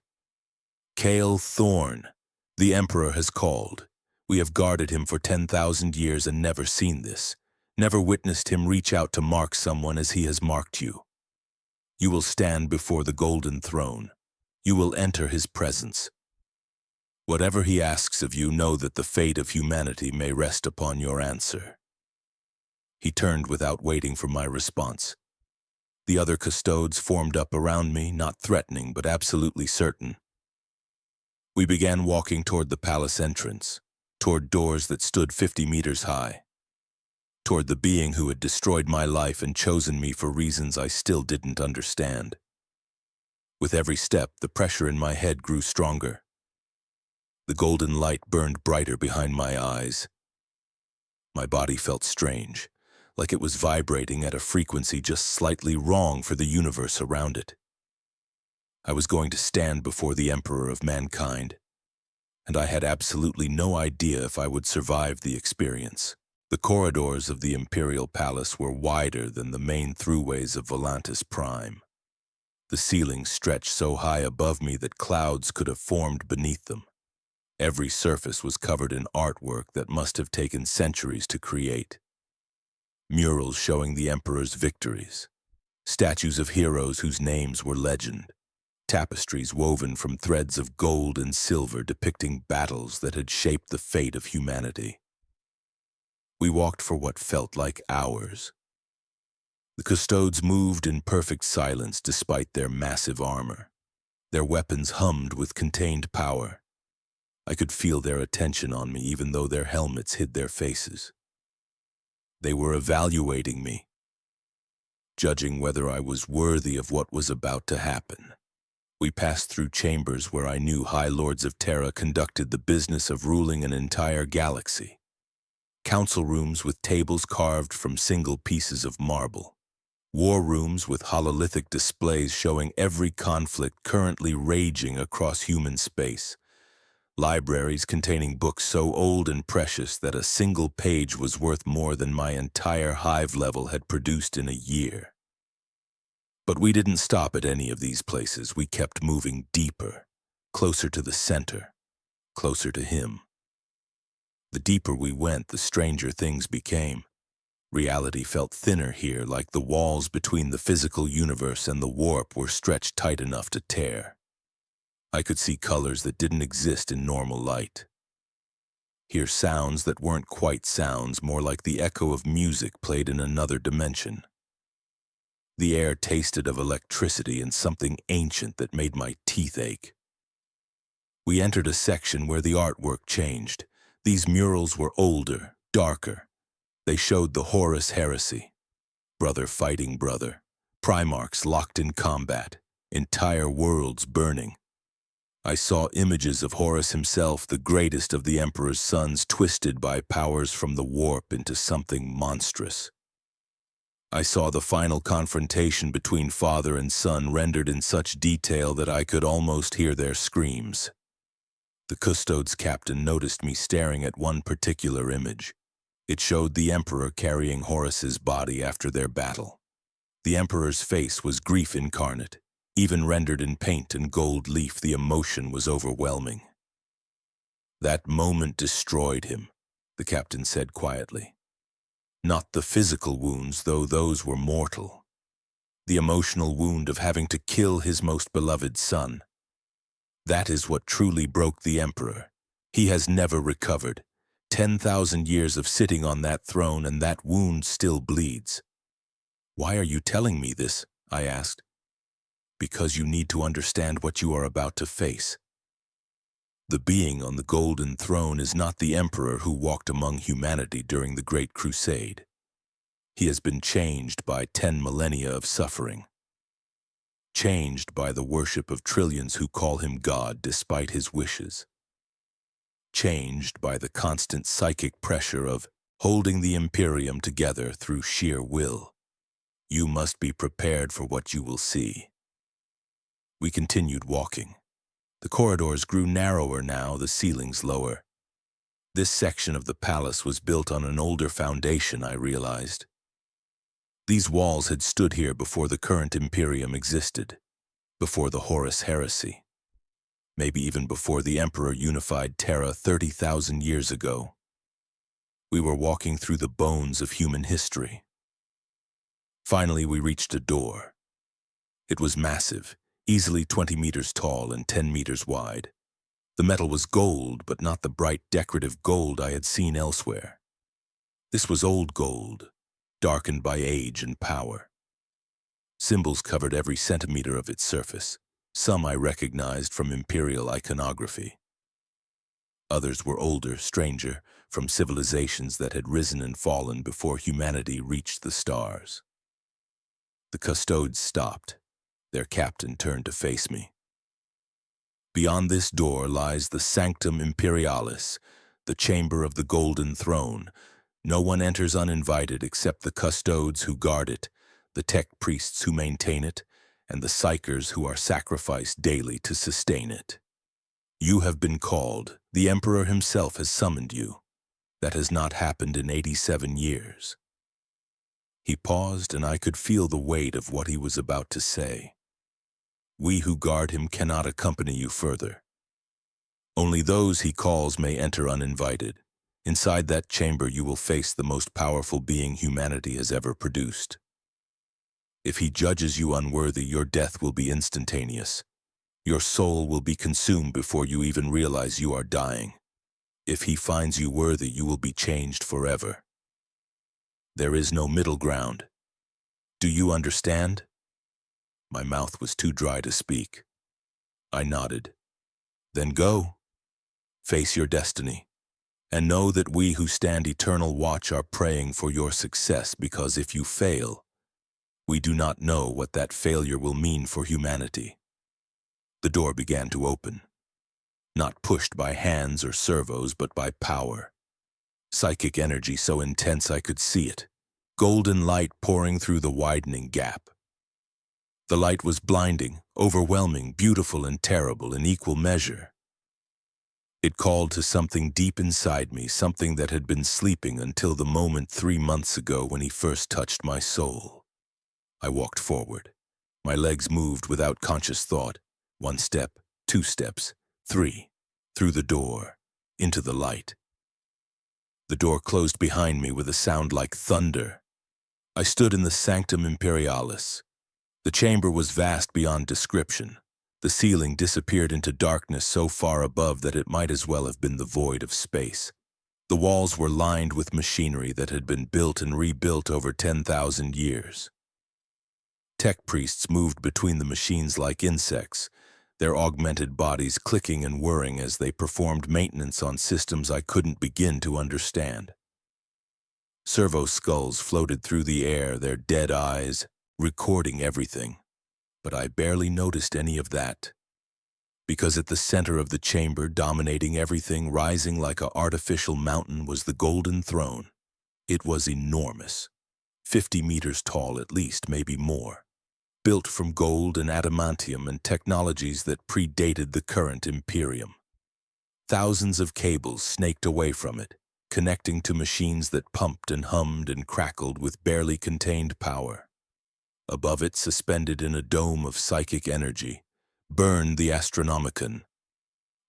Kale Thorn, the Emperor has called. We have guarded him for 10,000 years and never seen this, never witnessed him reach out to mark someone as he has marked you. You will stand before the golden throne. You will enter his presence. Whatever he asks of you, know that the fate of humanity may rest upon your answer. He turned without waiting for my response. The other custodes formed up around me, not threatening but absolutely certain. We began walking toward the palace entrance, toward doors that stood 50 meters high, toward the being who had destroyed my life and chosen me for reasons I still didn't understand. With every step, the pressure in my head grew stronger. The golden light burned brighter behind my eyes. My body felt strange, like it was vibrating at a frequency just slightly wrong for the universe around it. I was going to stand before the Emperor of mankind, and I had absolutely no idea if I would survive the experience. The corridors of the Imperial Palace were wider than the main throughways of Volantis Prime. The ceilings stretched so high above me that clouds could have formed beneath them. Every surface was covered in artwork that must have taken centuries to create. Murals showing the Emperor's victories, statues of heroes whose names were legend, tapestries woven from threads of gold and silver depicting battles that had shaped the fate of humanity. We walked for what felt like hours. The custodes moved in perfect silence despite their massive armor. Their weapons hummed with contained power. I could feel their attention on me even though their helmets hid their faces. They were evaluating me, judging whether I was worthy of what was about to happen. We passed through chambers where I knew High Lords of Terra conducted the business of ruling an entire galaxy. Council rooms with tables carved from single pieces of marble. War rooms with hololithic displays showing every conflict currently raging across human space. Libraries containing books so old and precious that a single page was worth more than my entire hive level had produced in a year. But we didn't stop at any of these places. We kept moving deeper, closer to the center, closer to him. The deeper we went, the stranger things became. Reality felt thinner here, like the walls between the physical universe and the warp were stretched tight enough to tear. I could see colors that didn't exist in normal light. Hear sounds that weren't quite sounds, more like the echo of music played in another dimension. The air tasted of electricity and something ancient that made my teeth ache. We entered a section where the artwork changed. These murals were older, darker. They showed the Horus heresy. Brother fighting brother. Primarchs locked in combat. Entire worlds burning. I saw images of Horus himself, the greatest of the Emperor's sons, twisted by powers from the warp into something monstrous. I saw the final confrontation between father and son rendered in such detail that I could almost hear their screams. The custodes captain noticed me staring at one particular image. It showed the emperor carrying Horus's body after their battle. The emperor's face was grief incarnate. Even rendered in paint and gold leaf, the emotion was overwhelming. "That moment destroyed him," the captain said quietly. "Not the physical wounds, though those were mortal. The emotional wound of having to kill his most beloved son. That is what truly broke the emperor. He has never recovered. 10,000 years of sitting on that throne, and that wound still bleeds." "Why are you telling me this?" I asked. "Because you need to understand what you are about to face. The being on the golden throne is not the emperor who walked among humanity during the Great Crusade. He has been changed by 10 millennia of suffering. Changed by the worship of trillions who call him God despite his wishes. Changed by the constant psychic pressure of holding the Imperium together through sheer will. You must be prepared for what you will see." We continued walking. The corridors grew narrower now, the ceilings lower. This section of the palace was built on an older foundation, I realized. These walls had stood here before the current Imperium existed, before the Horus heresy, maybe even before the Emperor unified Terra 30,000 years ago. We were walking through the bones of human history. Finally, we reached a door. It was massive, easily 20 meters tall and 10 meters wide. The metal was gold, but not the bright decorative gold I had seen elsewhere. This was old gold, darkened by age and power. Symbols covered every centimeter of its surface. Some I recognized from imperial iconography. Others were older, stranger, from civilizations that had risen and fallen before humanity reached the stars. The custodes stopped. Their captain turned to face me. "Beyond this door lies the Sanctum Imperialis, the chamber of the golden throne. No one enters uninvited except the custodes who guard it, the tech priests who maintain it, and the psychers who are sacrificed daily to sustain it. You have been called. The Emperor himself has summoned you. That has not happened in 87 years. He paused, and I could feel the weight of what he was about to say. "We who guard him cannot accompany you further. Only those he calls may enter uninvited. Inside that chamber you will face the most powerful being humanity has ever produced. If he judges you unworthy, your death will be instantaneous. Your soul will be consumed before you even realize you are dying. If he finds you worthy, you will be changed forever. There is no middle ground. Do you understand?" My mouth was too dry to speak. I nodded. "Then go. Face your destiny. And know that we who stand eternal watch are praying for your success, because if you fail, we do not know what that failure will mean for humanity." The door began to open. Not pushed by hands or servos, but by power. Psychic energy so intense I could see it. Golden light pouring through the widening gap. The light was blinding, overwhelming, beautiful and terrible in equal measure. It called to something deep inside me, something that had been sleeping until the moment 3 months ago when he first touched my soul. I walked forward. My legs moved without conscious thought. 1 step, 2 steps, 3. Through the door, into the light. The door closed behind me with a sound like thunder. I stood in the Sanctum Imperialis. The chamber was vast beyond description. The ceiling disappeared into darkness so far above that it might as well have been the void of space. The walls were lined with machinery that had been built and rebuilt over 10,000 years. Tech priests moved between the machines like insects, their augmented bodies clicking and whirring as they performed maintenance on systems I couldn't begin to understand. Servo skulls floated through the air, their dead eyes recording everything. But I barely noticed any of that, because at the center of the chamber, dominating everything, rising like an artificial mountain, was the golden throne. It was enormous, 50 meters tall at least, maybe more, built from gold and adamantium and technologies that predated the current Imperium. Thousands of cables snaked away from it, connecting to machines that pumped and hummed and crackled with barely contained power. Above it, suspended in a dome of psychic energy, burned the Astronomicon,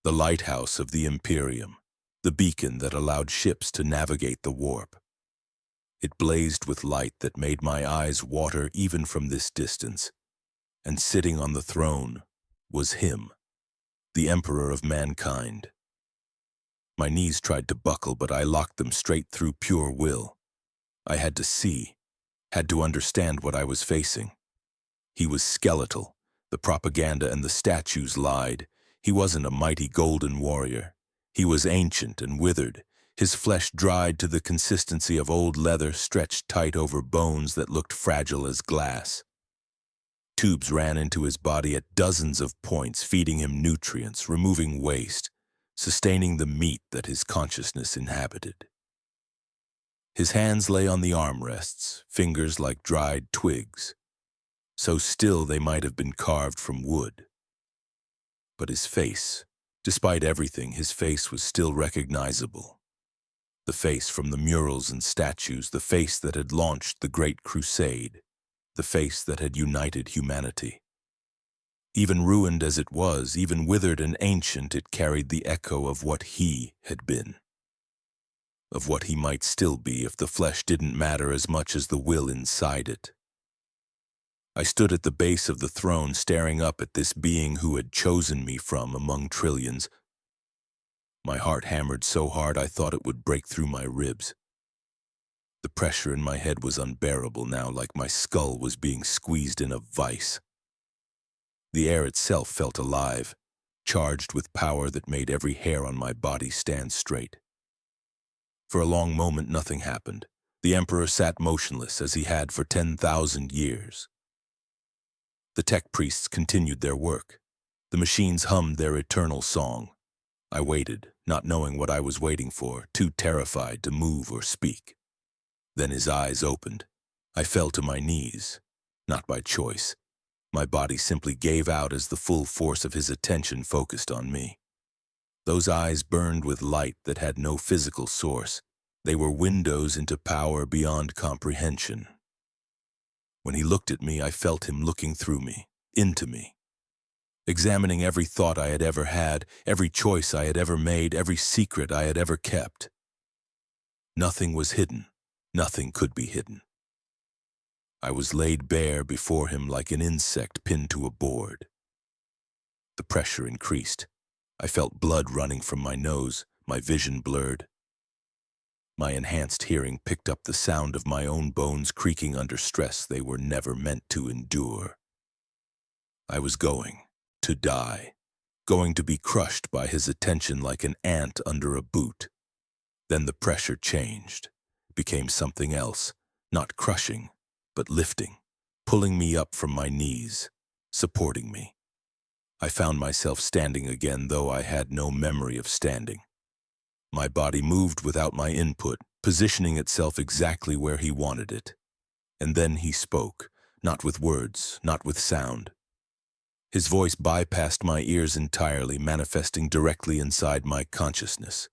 the lighthouse of the Imperium, the beacon that allowed ships to navigate the warp. It blazed with light that made my eyes water even from this distance, and sitting on the throne was him, the Emperor of mankind. My knees tried to buckle, but I locked them straight through pure will. I had to see, had to understand what I was facing. He was skeletal. The propaganda and the statues lied. He wasn't a mighty golden warrior. He was ancient and withered, his flesh dried to the consistency of old leather stretched tight over bones that looked fragile as glass. Tubes ran into his body at dozens of points, feeding him nutrients, removing waste, sustaining the meat that his consciousness inhabited. His hands lay on the armrests, fingers like dried twigs, so still they might have been carved from wood. But his face, despite everything, his face was still recognizable. The face from the murals and statues, the face that had launched the Great Crusade, the face that had united humanity. Even ruined as it was, even withered and ancient, it carried the echo of what he had been, of what he might still be if the flesh didn't matter as much as the will inside it. I stood at the base of the throne, staring up at this being who had chosen me from among trillions. My heart hammered so hard I thought it would break through my ribs. The pressure in my head was unbearable now, like my skull was being squeezed in a vice. The air itself felt alive, charged with power that made every hair on my body stand straight. For a long moment, nothing happened. The Emperor sat motionless as he had for 10,000 years. The tech priests continued their work. The machines hummed their eternal song. I waited, not knowing what I was waiting for, too terrified to move or speak. Then his eyes opened. I fell to my knees, not by choice. My body simply gave out as the full force of his attention focused on me. Those eyes burned with light that had no physical source. They were windows into power beyond comprehension. When he looked at me, I felt him looking through me, into me, examining every thought I had ever had, every choice I had ever made, every secret I had ever kept. Nothing was hidden. Nothing could be hidden. I was laid bare before him like an insect pinned to a board. The pressure increased. I felt blood running from my nose, my vision blurred. My enhanced hearing picked up the sound of my own bones creaking under stress they were never meant to endure. I was going to die, going to be crushed by his attention like an ant under a boot. Then the pressure changed, became something else, not crushing, but lifting, pulling me up from my knees, supporting me. I found myself standing again, though I had no memory of standing. My body moved without my input, positioning itself exactly where he wanted it. And then he spoke, not with words, not with sound. His voice bypassed my ears entirely, manifesting directly inside my consciousness.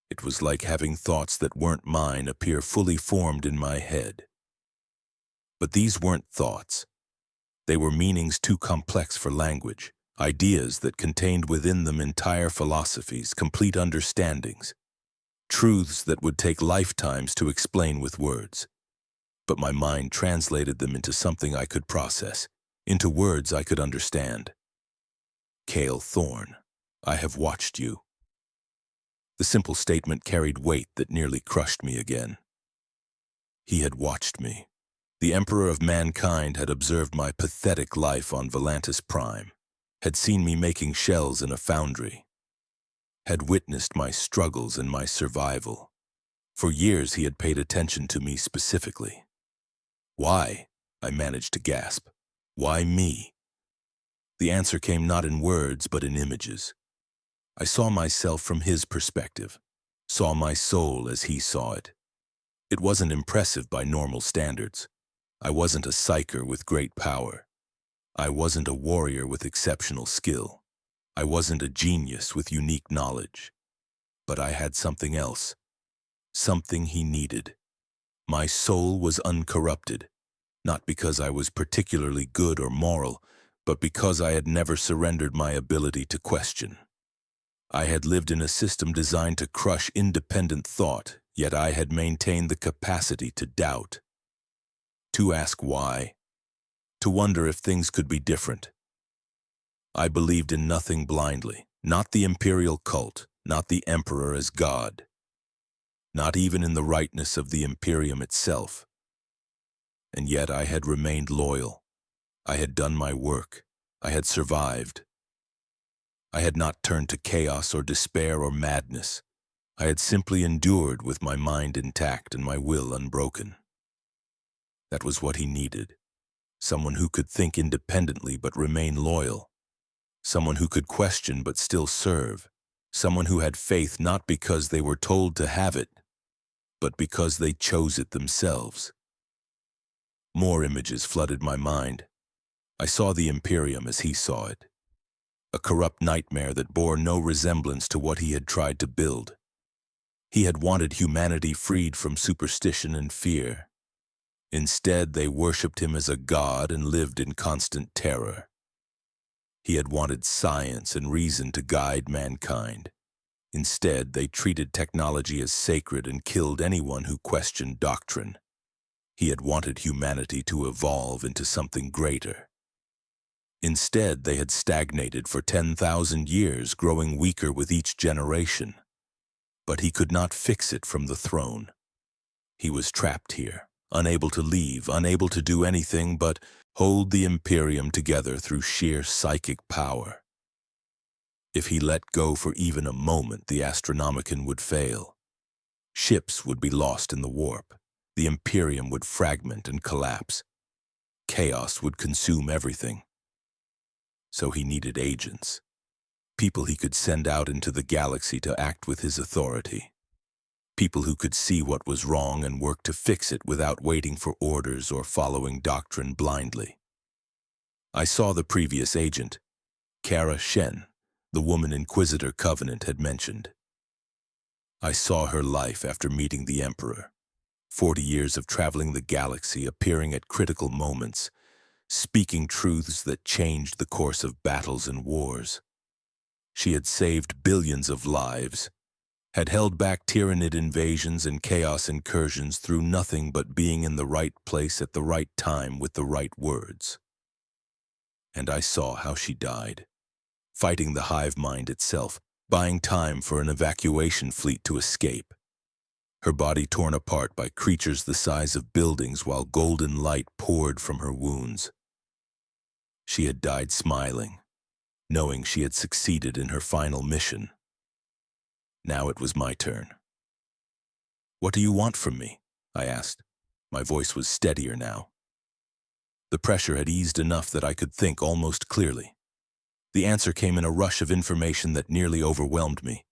It was like having thoughts that weren't mine appear fully formed in my head. But these weren't thoughts. They were meanings too complex for language, ideas that contained within them entire philosophies, complete understandings, truths that would take lifetimes to explain with words. But my mind translated them into something I could process, into words I could understand. Cale Thorne, I have watched you. The simple statement carried weight that nearly crushed me again. He had watched me. The Emperor of mankind had observed my pathetic life on Volantis Prime, had seen me making shells in a foundry, had witnessed my struggles and my survival. For years he had paid attention to me specifically. Why? I managed to gasp. Why me? The answer came not in words, but in images. I saw myself from his perspective, saw my soul as he saw it. It wasn't impressive by normal standards. I wasn't a psyker with great power. I wasn't a warrior with exceptional skill. I wasn't a genius with unique knowledge, but I had something else, something he needed. My soul was uncorrupted, not because I was particularly good or moral, but because I had never surrendered my ability to question. I had lived in a system designed to crush independent thought, yet I had maintained the capacity to doubt, to ask why, to wonder if things could be different. I believed in nothing blindly, not the imperial cult, not the emperor as God, not even in the rightness of the Imperium itself. And yet I had remained loyal. I had done my work. I had survived. I had not turned to chaos or despair or madness. I had simply endured with my mind intact and my will unbroken. That was what he needed. Someone who could think independently but remain loyal. Someone who could question but still serve. Someone who had faith not because they were told to have it, but because they chose it themselves. More images flooded my mind. I saw the Imperium as he saw it. A corrupt nightmare that bore no resemblance to what he had tried to build. He had wanted humanity freed from superstition and fear. Instead, they worshipped him as a god and lived in constant terror. He had wanted science and reason to guide mankind. Instead, they treated technology as sacred and killed anyone who questioned doctrine. He had wanted humanity to evolve into something greater. Instead, they had stagnated for 10,000 years, growing weaker with each generation. But he could not fix it from the throne. He was trapped here, unable to leave, unable to do anything but hold the Imperium together through sheer psychic power. If he let go for even a moment, the Astronomicon would fail. Ships would be lost in the warp. The Imperium would fragment and collapse. Chaos would consume everything. So he needed agents. People he could send out into the galaxy to act with his authority. People who could see what was wrong and work to fix it without waiting for orders or following doctrine blindly. I saw the previous agent, Kara Shen, the woman Inquisitor Covenant had mentioned. I saw her life after meeting the Emperor. 40 years of traveling the galaxy, appearing at critical moments, speaking truths that changed the course of battles and wars. She had saved billions of lives, had held back Tyranid invasions and chaos incursions through nothing but being in the right place at the right time with the right words. And I saw how she died, fighting the hive mind itself, buying time for an evacuation fleet to escape. Her body torn apart by creatures the size of buildings while golden light poured from her wounds. She had died smiling, knowing she had succeeded in her final mission. Now it was my turn. "What do you want from me?" I asked. My voice was steadier now. The pressure had eased enough that I could think almost clearly. The answer came in a rush of information that nearly overwhelmed me.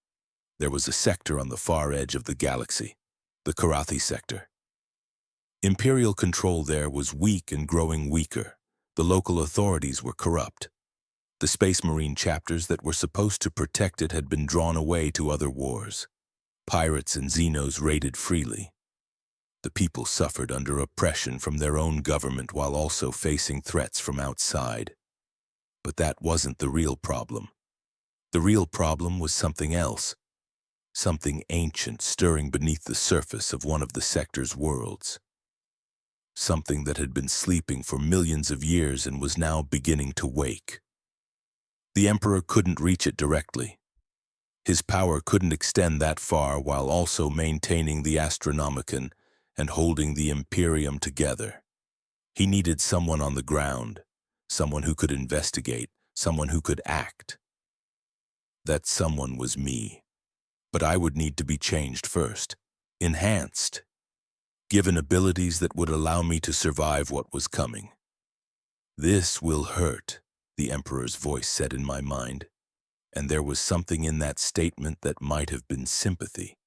There was a sector on the far edge of the galaxy, the Karathi sector. Imperial control there was weak and growing weaker. The local authorities were corrupt. The Space Marine chapters that were supposed to protect it had been drawn away to other wars. Pirates and Xenos raided freely. The people suffered under oppression from their own government while also facing threats from outside. But that wasn't the real problem. The real problem was something else. Something ancient stirring beneath the surface of one of the sector's worlds. Something that had been sleeping for millions of years and was now beginning to wake. The Emperor couldn't reach it directly. His power couldn't extend that far while also maintaining the Astronomicon and holding the Imperium together. He needed someone on the ground, someone who could investigate, someone who could act. That someone was me. But I would need to be changed first, enhanced, given abilities that would allow me to survive what was coming. "This will hurt," the Emperor's voice said in my mind, and there was something in that statement that might have been sympathy,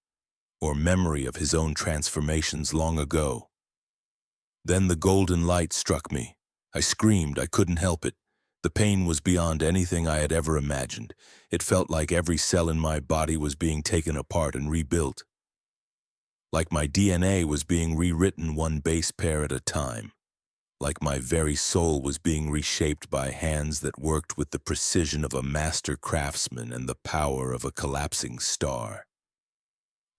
or memory of his own transformations long ago. Then the golden light struck me. I screamed, I couldn't help it. The pain was beyond anything I had ever imagined. It felt like every cell in my body was being taken apart and rebuilt. Like my DNA was being rewritten one base pair at a time. Like my very soul was being reshaped by hands that worked with the precision of a master craftsman and the power of a collapsing star.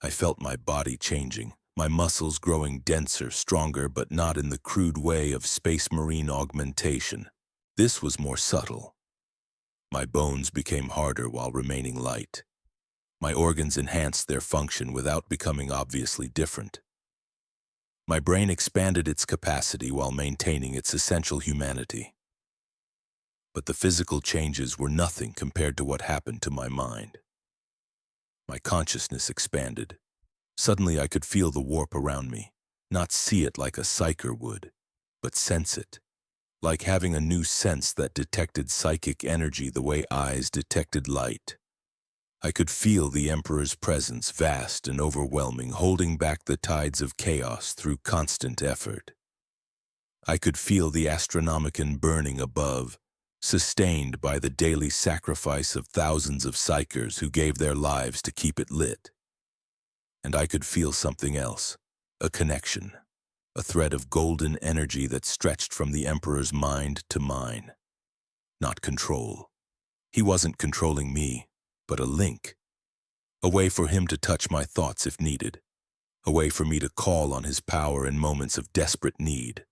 I felt my body changing, my muscles growing denser, stronger, but not in the crude way of space marine augmentation. This was more subtle. My bones became harder while remaining light. My organs enhanced their function without becoming obviously different. My brain expanded its capacity while maintaining its essential humanity. But the physical changes were nothing compared to what happened to my mind. My consciousness expanded. Suddenly I could feel the warp around me, not see it like a psyker would, but sense it, like having a new sense that detected psychic energy the way eyes detected light. I could feel the Emperor's presence, vast and overwhelming, holding back the tides of chaos through constant effort. I could feel the Astronomicon burning above, sustained by the daily sacrifice of thousands of psychers who gave their lives to keep it lit. And I could feel something else, a connection, a thread of golden energy that stretched from the Emperor's mind to mine. Not control. He wasn't controlling me, but a link. A way for him to touch my thoughts if needed. A way for me to call on his power in moments of desperate need.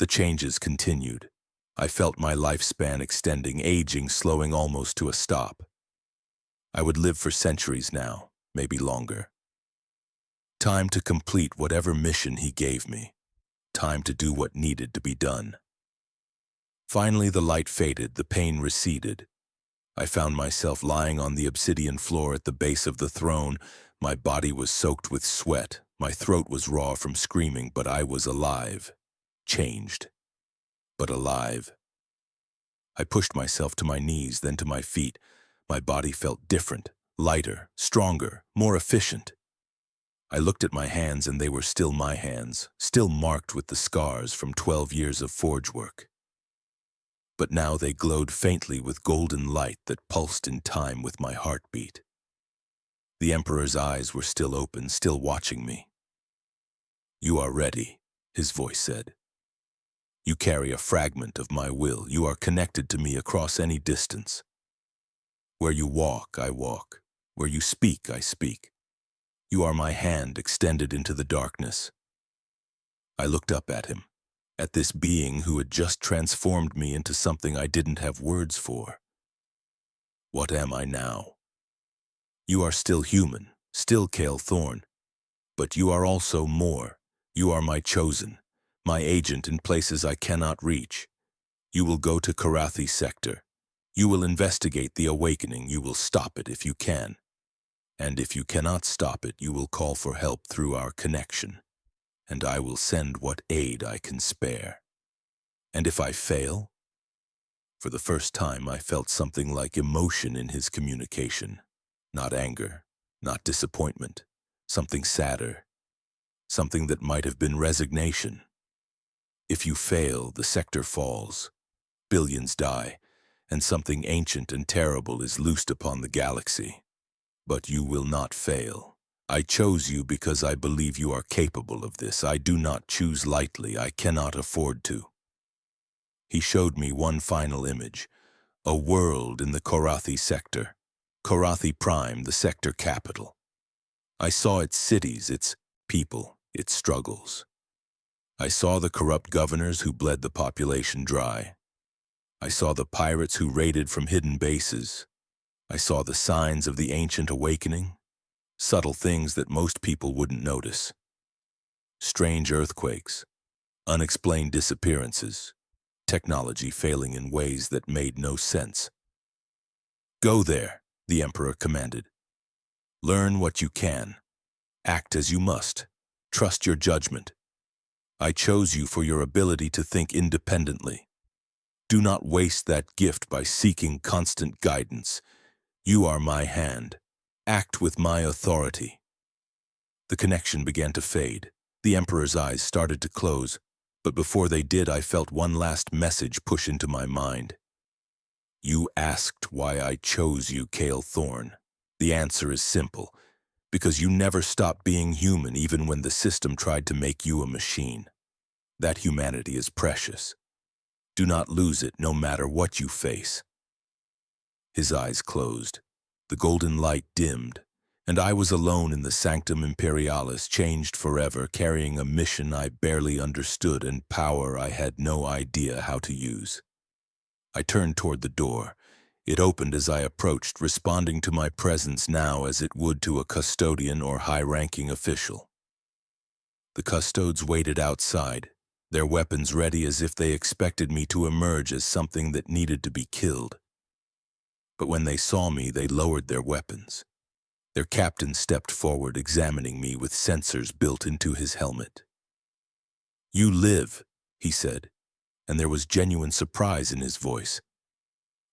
The changes continued. I felt my lifespan extending, aging, slowing almost to a stop. I would live for centuries now, maybe longer. Time to complete whatever mission he gave me. Time to do what needed to be done. Finally, the light faded, the pain receded. I found myself lying on the obsidian floor at the base of the throne. My body was soaked with sweat. My throat was raw from screaming, but I was alive. Changed, but alive. I pushed myself to my knees, then to my feet. My body felt different, lighter, stronger, more efficient. I looked at my hands and they were still my hands, still marked with the scars from 12 years of forge work. But now they glowed faintly with golden light that pulsed in time with my heartbeat. The Emperor's eyes were still open, still watching me. "You are ready," his voice said. "You carry a fragment of my will. You are connected to me across any distance. Where you walk, I walk. Where you speak, I speak. You are my hand extended into the darkness." I looked up at him, at this being who had just transformed me into something I didn't have words for. What am I now? You are still human, still Cale Thorne, but you are also more. You are my chosen, my agent in places I cannot reach. You will go to Karathi sector. You will investigate the awakening. You will stop it if you can. And if you cannot stop it, you will call for help through our connection. And I will send what aid I can spare. And if I fail? For the first time, I felt something like emotion in his communication. Not anger, not disappointment, something sadder, something that might have been resignation. If you fail, the sector falls, billions die, and something ancient and terrible is loosed upon the galaxy. But you will not fail. I chose you because I believe you are capable of this. I do not choose lightly. I cannot afford to. He showed me one final image, a world in the Karathi sector, Karathi Prime, the sector capital. I saw its cities, its people, its struggles. I saw the corrupt governors who bled the population dry. I saw the pirates who raided from hidden bases. I saw the signs of the ancient awakening, subtle things that most people wouldn't notice. Strange earthquakes, unexplained disappearances, technology failing in ways that made no sense. "Go there," the Emperor commanded. "Learn what you can. Act as you must. Trust your judgment. I chose you for your ability to think independently. Do not waste that gift by seeking constant guidance. You are my hand. Act with my authority." The connection began to fade. The Emperor's eyes started to close. But before they did, I felt one last message push into my mind. You asked why I chose you, Cale Thorne. The answer is simple. Because you never stopped being human even when the system tried to make you a machine. That humanity is precious. Do not lose it no matter what you face. His eyes closed. The golden light dimmed, and I was alone in the Sanctum Imperialis, changed forever, carrying a mission I barely understood and power I had no idea how to use. I turned toward the door. It opened as I approached, responding to my presence now as it would to a custodian or high-ranking official. The custodes waited outside, their weapons ready as if they expected me to emerge as something that needed to be killed. But when they saw me, they lowered their weapons. Their captain stepped forward, examining me with sensors built into his helmet. You live, he said, and there was genuine surprise in his voice.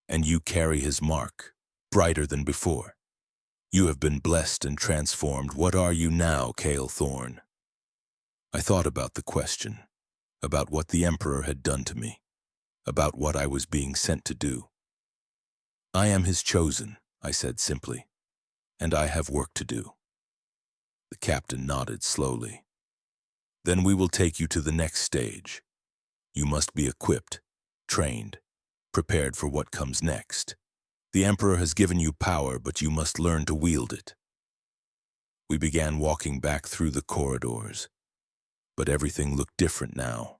And you carry his mark, brighter than before. You have been blessed and transformed. What are you now, Cale Thorne? I thought about the question, about what the Emperor had done to me, about what I was being sent to do. I am his chosen, I said simply, and I have work to do. The captain nodded slowly. Then we will take you to the next stage. You must be equipped, trained, prepared for what comes next. The Emperor has given you power, but you must learn to wield it. We began walking back through the corridors, but everything looked different now.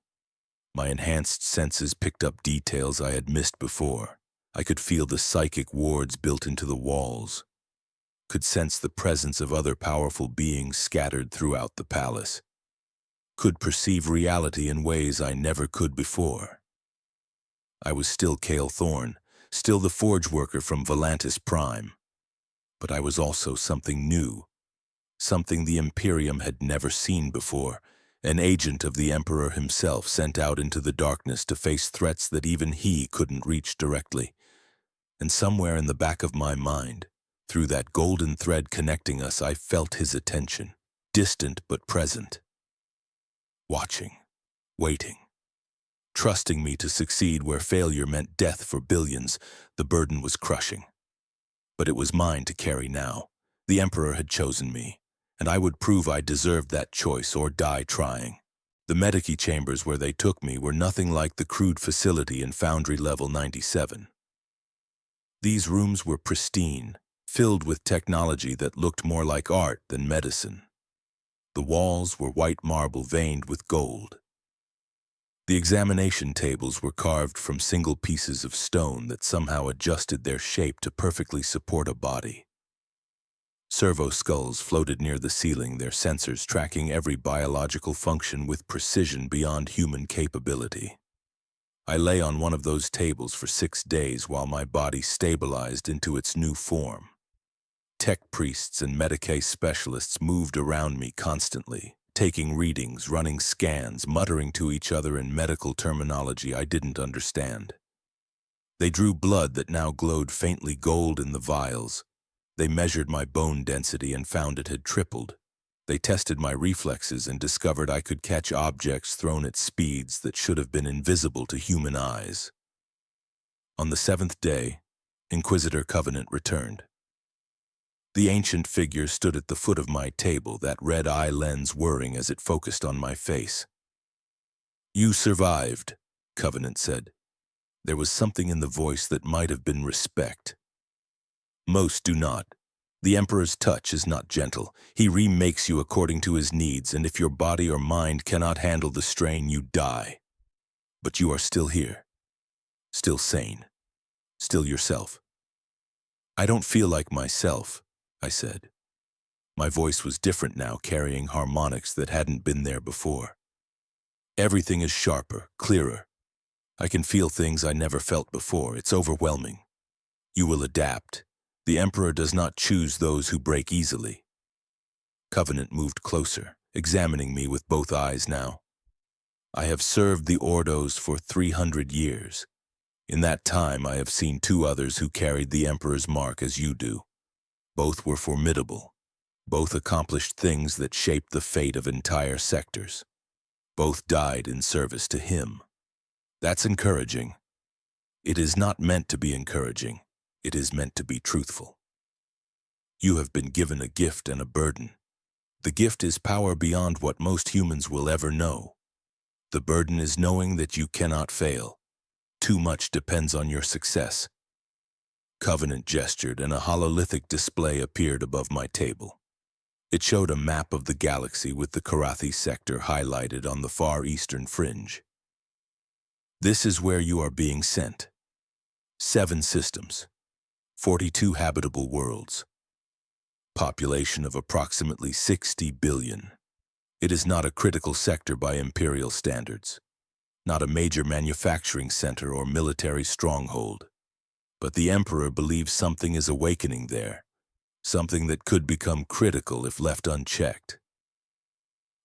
My enhanced senses picked up details I had missed before. I could feel the psychic wards built into the walls, could sense the presence of other powerful beings scattered throughout the palace, could perceive reality in ways I never could before. I was still Cale Thorne, still the forge worker from Volantis Prime, but I was also something new, something the Imperium had never seen before, an agent of the Emperor himself sent out into the darkness to face threats that even he couldn't reach directly. And somewhere in the back of my mind, through that golden thread connecting us, I felt his attention, distant but present. Watching, waiting, trusting me to succeed where failure meant death for billions. The burden was crushing. But it was mine to carry now. The Emperor had chosen me, and I would prove I deserved that choice or die trying. The medici chambers where they took me were nothing like the crude facility in Foundry Level 97. These rooms were pristine, filled with technology that looked more like art than medicine. The walls were white marble veined with gold. The examination tables were carved from single pieces of stone that somehow adjusted their shape to perfectly support a body. Servo skulls floated near the ceiling, their sensors tracking every biological function with precision beyond human capability. I lay on one of those tables for 6 days while my body stabilized into its new form. Tech priests and Medicae specialists moved around me constantly, taking readings, running scans, muttering to each other in medical terminology I didn't understand. They drew blood that now glowed faintly gold in the vials. They measured my bone density and found it had tripled. They tested my reflexes and discovered I could catch objects thrown at speeds that should have been invisible to human eyes. On the 7th day, Inquisitor Covenant returned. The ancient figure stood at the foot of my table, that red eye lens whirring as it focused on my face. You survived, Covenant said. There was something in the voice that might have been respect. Most do not. The Emperor's touch is not gentle. He remakes you according to his needs, and if your body or mind cannot handle the strain, you die. But you are still here. Still sane. Still yourself. I don't feel like myself, I said. My voice was different now, carrying harmonics that hadn't been there before. Everything is sharper, clearer. I can feel things I never felt before. It's overwhelming. You will adapt. The Emperor does not choose those who break easily. Covenant moved closer, examining me with both eyes now. I have served the Ordos for 300 years. In that time, I have seen 2 others who carried the Emperor's mark as you do. Both were formidable. Both accomplished things that shaped the fate of entire sectors. Both died in service to him. That's encouraging. It is not meant to be encouraging. It is meant to be truthful. You have been given a gift and a burden. The gift is power beyond what most humans will ever know. The burden is knowing that you cannot fail. Too much depends on your success. Covenant gestured, and a hololithic display appeared above my table. It showed a map of the galaxy with the Karathi sector highlighted on the far eastern fringe. This is where you are being sent. 7 systems, 42 habitable worlds, population of approximately 60 billion. It is not a critical sector by imperial standards, not a major manufacturing center or military stronghold. But the Emperor believes something is awakening there, something that could become critical if left unchecked.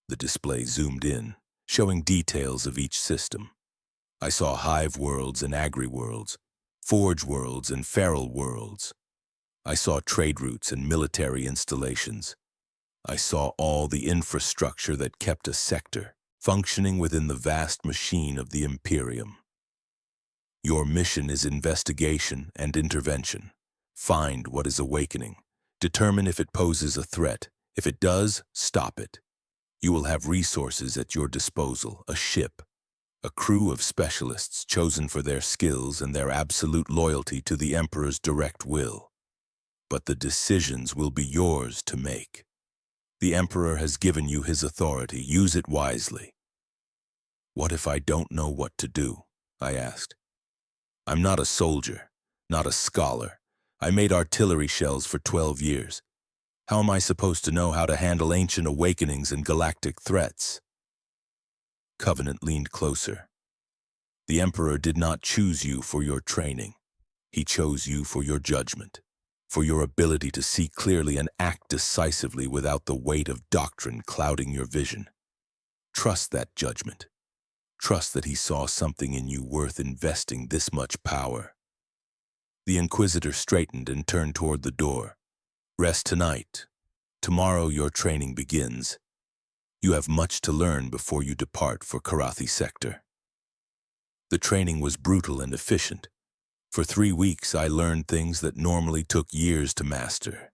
The display zoomed in, showing details of each system. I saw hive worlds and agri-worlds, forge worlds and feral worlds. I saw trade routes and military installations. I saw all the infrastructure that kept a sector functioning within the vast machine of the Imperium. Your mission is investigation and intervention. Find what is awakening. Determine if it poses a threat. If it does, stop it. You will have resources at your disposal, a ship, a crew of specialists chosen for their skills and their absolute loyalty to the Emperor's direct will. But the decisions will be yours to make. The Emperor has given you his authority. Use it wisely. What if I don't know what to do? I asked. I'm not a soldier, not a scholar. I made artillery shells for 12 years. How am I supposed to know how to handle ancient awakenings and galactic threats? Covenant leaned closer. The Emperor did not choose you for your training. He chose you for your judgment, for your ability to see clearly and act decisively without the weight of doctrine clouding your vision. Trust that judgment. Trust that he saw something in you worth investing this much power. The Inquisitor straightened and turned toward the door. Rest tonight. Tomorrow your training begins. You have much to learn before you depart for Karathi sector. The training was brutal and efficient. For 3 weeks I learned things that normally took years to master.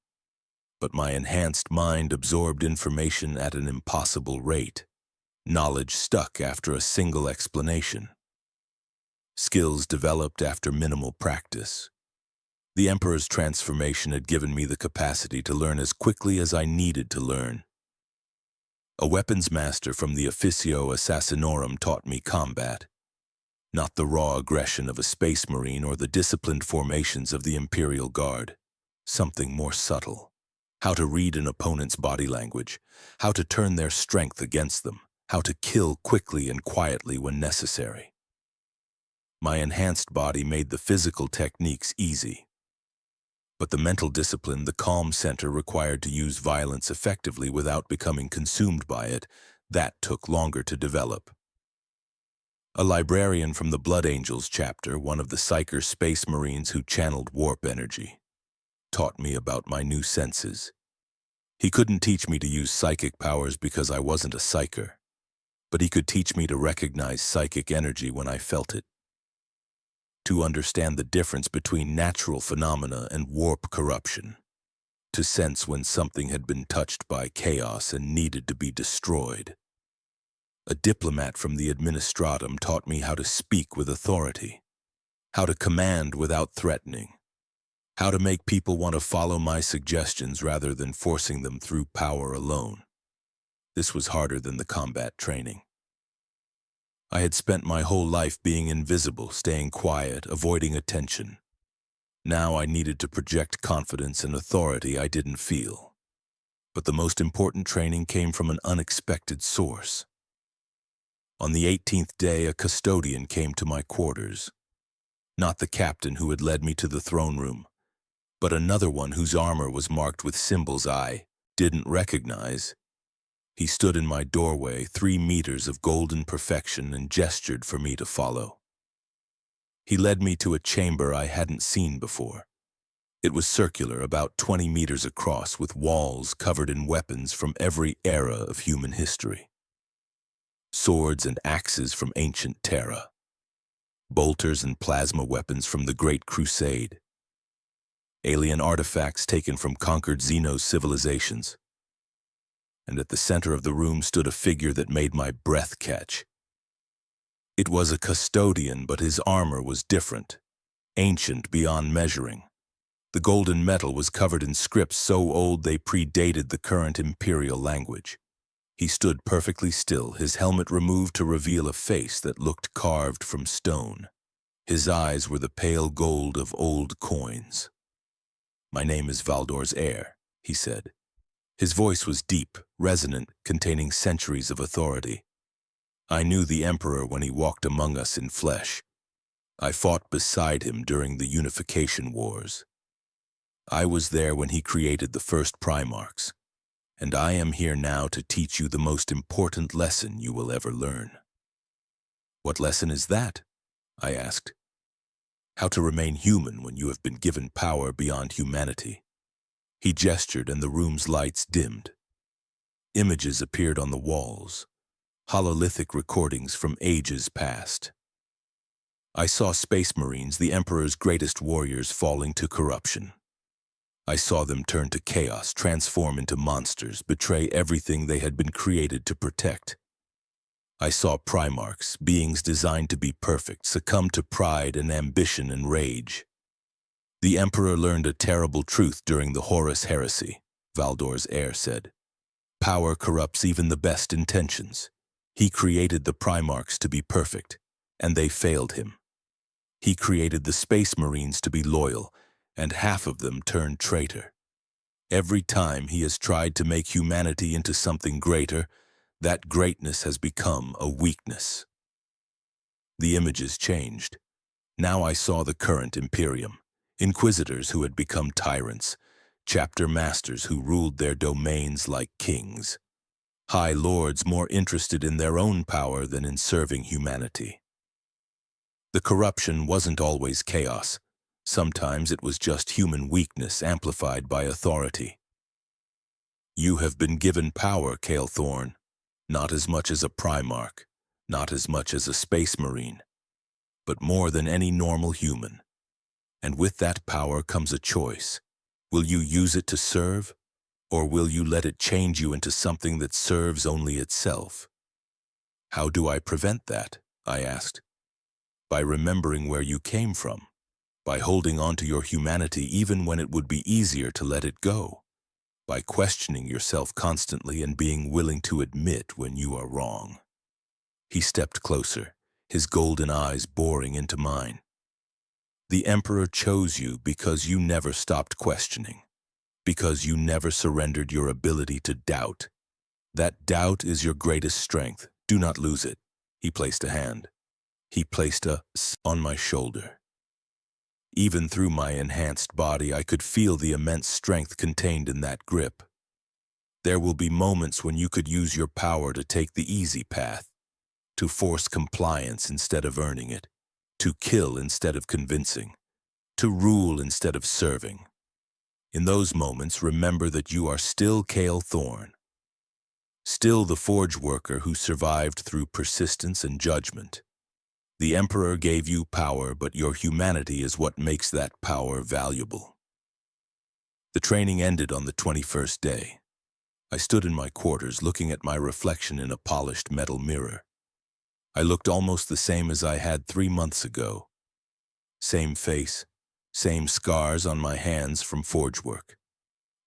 But my enhanced mind absorbed information at an impossible rate. Knowledge stuck after a single explanation. Skills developed after minimal practice. The Emperor's transformation had given me the capacity to learn as quickly as I needed to learn. A weapons master from the Officio Assassinorum taught me combat, not the raw aggression of a space marine or the disciplined formations of the Imperial Guard. Something more subtle. How to read an opponent's body language, how to turn their strength against them, how to kill quickly and quietly when necessary. My enhanced body made the physical techniques easy. But the mental discipline, the calm center required to use violence effectively without becoming consumed by it, that took longer to develop. A librarian from the Blood Angels chapter, one of the Psyker space marines who channeled warp energy, taught me about my new senses. He couldn't teach me to use psychic powers because I wasn't a Psyker, but he could teach me to recognize psychic energy when I felt it, to understand the difference between natural phenomena and warp corruption, to sense when something had been touched by chaos and needed to be destroyed. A diplomat from the Administratum taught me how to speak with authority, how to command without threatening, how to make people want to follow my suggestions rather than forcing them through power alone. This was harder than the combat training. I had spent my whole life being invisible, staying quiet, avoiding attention. Now I needed to project confidence and authority I didn't feel. But the most important training came from an unexpected source. On the 18th day, a custodian came to my quarters. Not the captain who had led me to the throne room, but another one whose armor was marked with symbols I didn't recognize. He stood in my doorway, 3 meters of golden perfection, and gestured for me to follow. He led me to a chamber I hadn't seen before. It was circular, about 20 meters across, with walls covered in weapons from every era of human history. swords and axes from ancient Terra, bolters and plasma weapons from the Great Crusade, alien artifacts taken from conquered Xeno civilizations. And at the center of the room stood a figure that made my breath catch. It was a custodian, but his armor was different, ancient beyond measuring. The golden metal was covered in scripts so old they predated the current Imperial language. He stood perfectly still, his helmet removed to reveal a face that looked carved from stone. His eyes were the pale gold of old coins. "My name is Valdor's heir," he said. His voice was deep, resonant, containing centuries of authority. I knew the Emperor when he walked among us in flesh. I fought beside him during the Unification Wars. I was there when he created the first Primarchs, and I am here now to teach you the most important lesson you will ever learn. "What lesson is that?" I asked. "How to remain human when you have been given power beyond humanity." He gestured and the room's lights dimmed. Images appeared on the walls, hololithic recordings from ages past. I saw Space Marines, the Emperor's greatest warriors, falling to corruption. I saw them turn to chaos, transform into monsters, betray everything they had been created to protect. I saw Primarchs, beings designed to be perfect, succumb to pride and ambition and rage. "The Emperor learned a terrible truth during the Horus Heresy," Valdor's heir said. "Power corrupts even the best intentions. He created the Primarchs to be perfect, and they failed him. He created the Space Marines to be loyal, and half of them turned traitor. Every time he has tried to make humanity into something greater, that greatness has become a weakness." The images changed. Now I saw the current Imperium, inquisitors who had become tyrants, chapter masters who ruled their domains like kings, high lords more interested in their own power than in serving humanity. The corruption wasn't always chaos. Sometimes it was just human weakness amplified by authority. "You have been given power, Cale Thorn, not as much as a Primarch, not as much as a Space Marine, but more than any normal human. And with that power comes a choice. Will you use it to serve, or will you let it change you into something that serves only itself?" "How do I prevent that?" I asked. "By remembering where you came from, by holding on to your humanity even when it would be easier to let it go, by questioning yourself constantly and being willing to admit when you are wrong." He stepped closer, his golden eyes boring into mine. "The Emperor chose you because you never stopped questioning, because you never surrendered your ability to doubt. That doubt is your greatest strength. Do not lose it." He placed a hand. He placed a s on my shoulder. Even through my enhanced body, I could feel the immense strength contained in that grip. "There will be moments when you could use your power to take the easy path, to force compliance instead of earning it, to kill instead of convincing, to rule instead of serving. In those moments, remember that you are still Cale Thorn, still the forge worker who survived through persistence and judgment. The Emperor gave you power, but your humanity is what makes that power valuable." The training ended on the 21st day. I stood in my quarters looking at my reflection in a polished metal mirror. I looked almost the same as I had 3 months ago. Same face, same scars on my hands from forge work.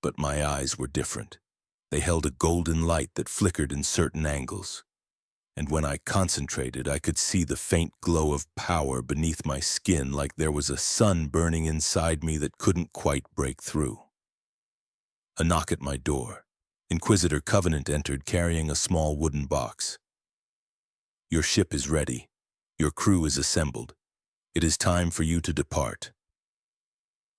But my eyes were different. They held a golden light that flickered in certain angles. And when I concentrated, I could see the faint glow of power beneath my skin, like there was a sun burning inside me that couldn't quite break through. A knock at my door. Inquisitor Covenant entered carrying a small wooden box. "Your ship is ready. Your crew is assembled. It is time for you to depart."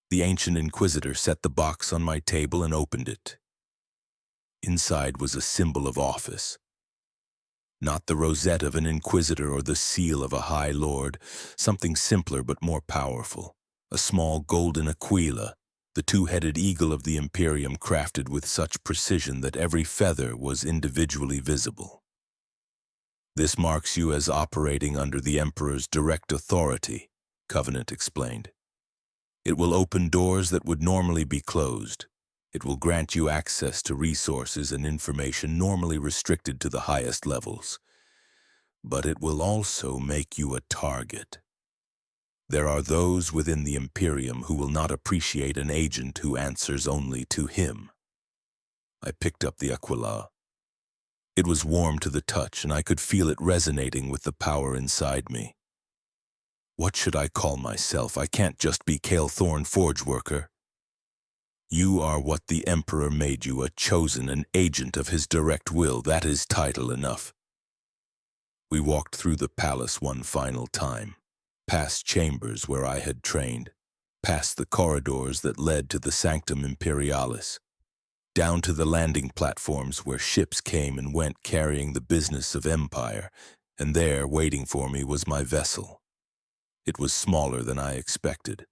The ancient Inquisitor set the box on my table and opened it. Inside was a symbol of office. Not the rosette of an Inquisitor or the seal of a High Lord, something simpler but more powerful. A small golden aquila, the two-headed eagle of the Imperium, crafted with such precision that every feather was individually visible. This marks you as operating under the Emperor's direct authority, Covenant explained. It will open doors that would normally be closed. It will grant you access to resources and information normally restricted to the highest levels. But it will also make you a target. There are those within the Imperium who will not appreciate an agent who answers only to him. I picked up the aquila. It was warm to the touch, and I could feel it resonating with the power inside me. What should I call myself? I can't just be Kale Thorn Forge Worker. You are what the Emperor made you, a chosen, an agent of his direct will. That is title enough. We walked through the palace one final time, past chambers where I had trained, past the corridors that led to the Sanctum Imperialis, down to the landing platforms where ships came and went carrying the business of empire, and there, waiting for me, was my vessel. It was smaller than I expected.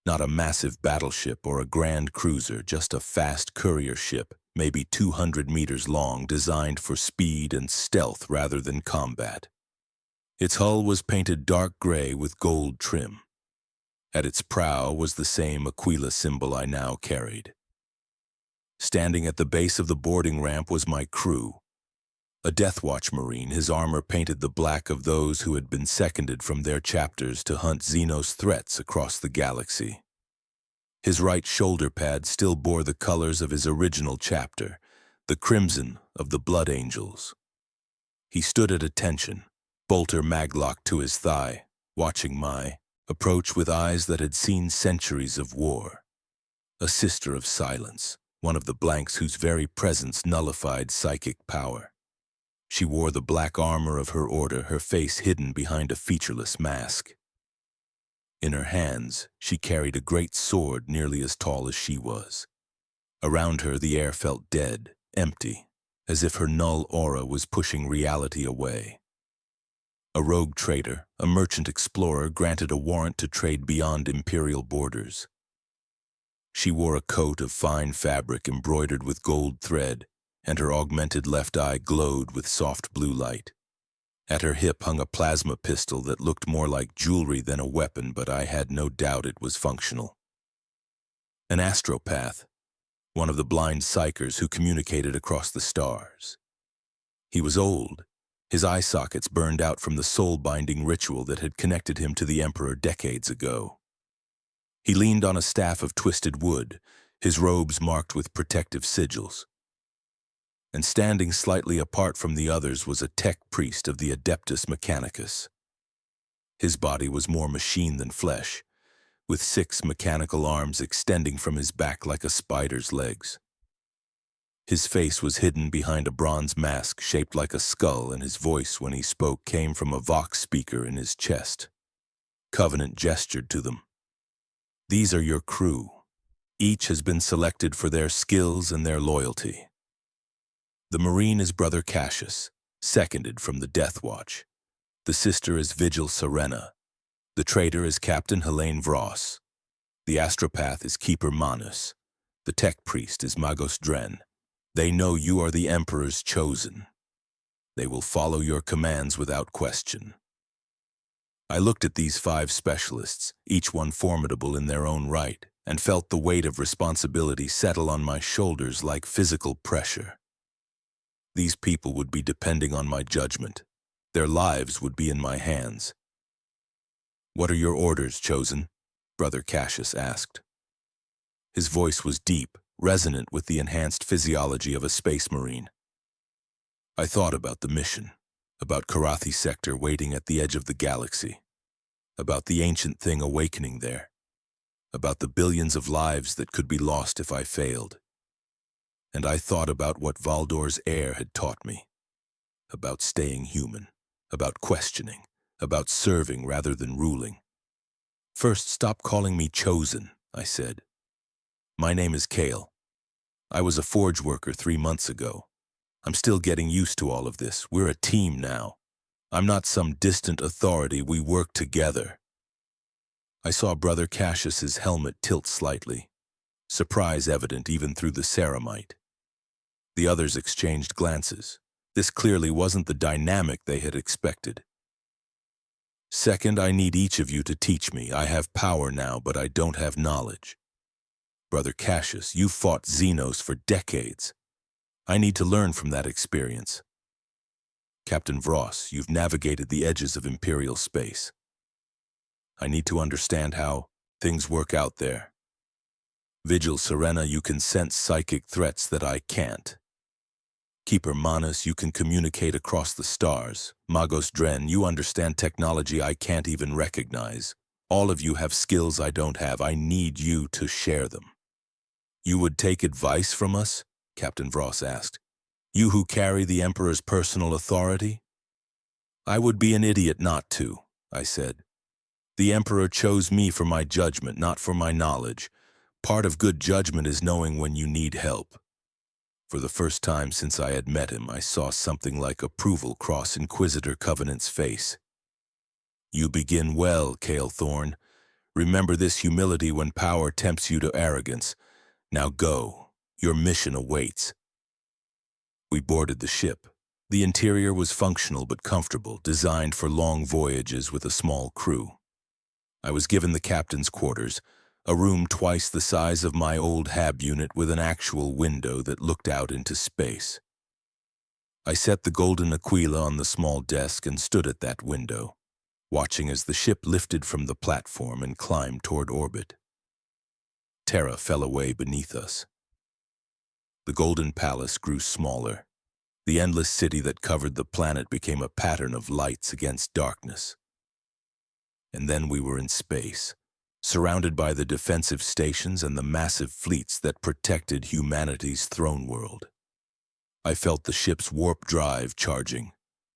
Not a massive battleship or a grand cruiser, just a fast courier ship, maybe 200 meters long, designed for speed and stealth rather than combat. Its hull was painted dark gray with gold trim. At its prow was the same Aquila symbol I now carried. Standing at the base of the boarding ramp was my crew. A Death Watch Marine, his armor painted the black of those who had been seconded from their chapters to hunt Xenos threats across the galaxy. His right shoulder pad still bore the colors of his original chapter, the crimson of the Blood Angels. He stood at attention, bolter maglocked to his thigh, watching my approach with eyes that had seen centuries of war. A sister of silence, one of the blanks whose very presence nullified psychic power. She wore the black armor of her order, her face hidden behind a featureless mask. In her hands, she carried a great sword nearly as tall as she was. Around her, the air felt dead, empty, as if her null aura was pushing reality away. A rogue trader, a merchant explorer, granted a warrant to trade beyond imperial borders. She wore a coat of fine fabric embroidered with gold thread, and her augmented left eye glowed with soft blue light. At her hip hung a plasma pistol that looked more like jewelry than a weapon, but I had no doubt it was functional. An astropath, one of the blind psychers who communicated across the stars. He was old, his eye sockets burned out from the soul-binding ritual that had connected him to the Emperor decades ago. He leaned on a staff of twisted wood, his robes marked with protective sigils. And standing slightly apart from the others was a tech priest of the Adeptus Mechanicus. His body was more machine than flesh, with 6 mechanical arms extending from his back like a spider's legs. His face was hidden behind a bronze mask shaped like a skull, and his voice when he spoke came from a vox speaker in his chest. Covenant gestured to them. These are your crew. Each has been selected for their skills and their loyalty. The Marine is Brother Cassius, seconded from the Death Watch. The sister is Vigil Serena. The trader is Captain Helene Vross. The astropath is Keeper Manus. The tech priest is Magos Dren. They know you are the Emperor's chosen. They will follow your commands without question. I looked at these 5 specialists, each one formidable in their own right, and felt the weight of responsibility settle on my shoulders like physical pressure. These people would be depending on my judgment. Their lives would be in my hands. "What are your orders, chosen?" Brother Cassius asked. His voice was deep, resonant with the enhanced physiology of a space marine. I thought about the mission, about Karathi Sector waiting at the edge of the galaxy, about the ancient thing awakening there, about the billions of lives that could be lost if I failed. And I thought about what Valdor's heir had taught me, about staying human, about questioning, about serving rather than ruling. "First, stop calling me chosen," I said. "My name is Kale. I was a forge worker 3 months ago. I'm still getting used to all of this. We're a team now. I'm not some distant authority. We work together." I saw Brother Cassius's helmet tilt slightly, surprise evident even through the ceramite. The others exchanged glances, This clearly wasn't the dynamic they had expected. Second, I need each of you to teach me. I have power now, but I don't have knowledge. Brother Cassius, you fought Xenos for decades. I need to learn from that experience. Captain Vross, you've navigated the edges of Imperial space. I need to understand how things work out there. Vigil Serena, you can sense psychic threats that I can't. Keeper Manus, you can communicate across the stars. Magos Dren, you understand technology I can't even recognize. All of you have skills I don't have. I need you to share them. You would take advice from us? Captain Vross asked. You who carry the Emperor's personal authority? I would be an idiot not to, I said. The Emperor chose me for my judgment, not for my knowledge. Part of good judgment is knowing when you need help. For the first time since I had met him, I saw something like approval cross Inquisitor Covenant's face. You begin well, Cale Thorne. Remember this humility when power tempts you to arrogance. Now go. Your mission awaits. We boarded the ship. The interior was functional but comfortable, designed for long voyages with a small crew. I was given the captain's quarters, a room twice the size of my old hab unit with an actual window that looked out into space. I set the golden Aquila on the small desk and stood at that window, watching as the ship lifted from the platform and climbed toward orbit. Terra fell away beneath us. The golden palace grew smaller. The endless city that covered the planet became a pattern of lights against darkness. And then we were in space, surrounded by the defensive stations and the massive fleets that protected humanity's throne world. I felt the ship's warp drive charging,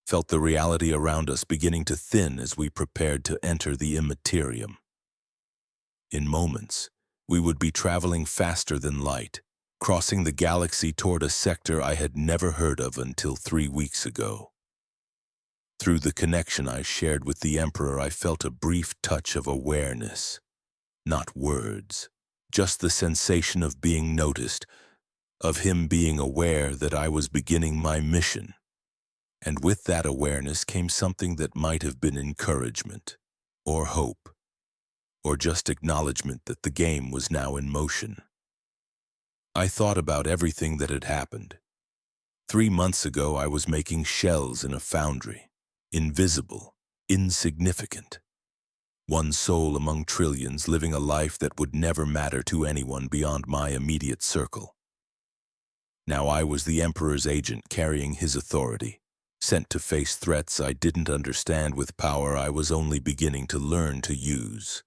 felt the reality around us beginning to thin as we prepared to enter the Imperium. In moments, we would be traveling faster than light, crossing the galaxy toward a sector I had never heard of until 3 weeks ago. Through the connection I shared with the Emperor, I felt a brief touch of awareness. Not words, just the sensation of being noticed, of him being aware that I was beginning my mission. And with that awareness came something that might have been encouragement, or hope, or just acknowledgement that the game was now in motion. I thought about everything that had happened. 3 months ago, I was making shells in a foundry. Invisible, insignificant. One soul among trillions, living a life that would never matter to anyone beyond my immediate circle. Now I was the Emperor's agent, carrying his authority, sent to face threats I didn't understand with power I was only beginning to learn to use.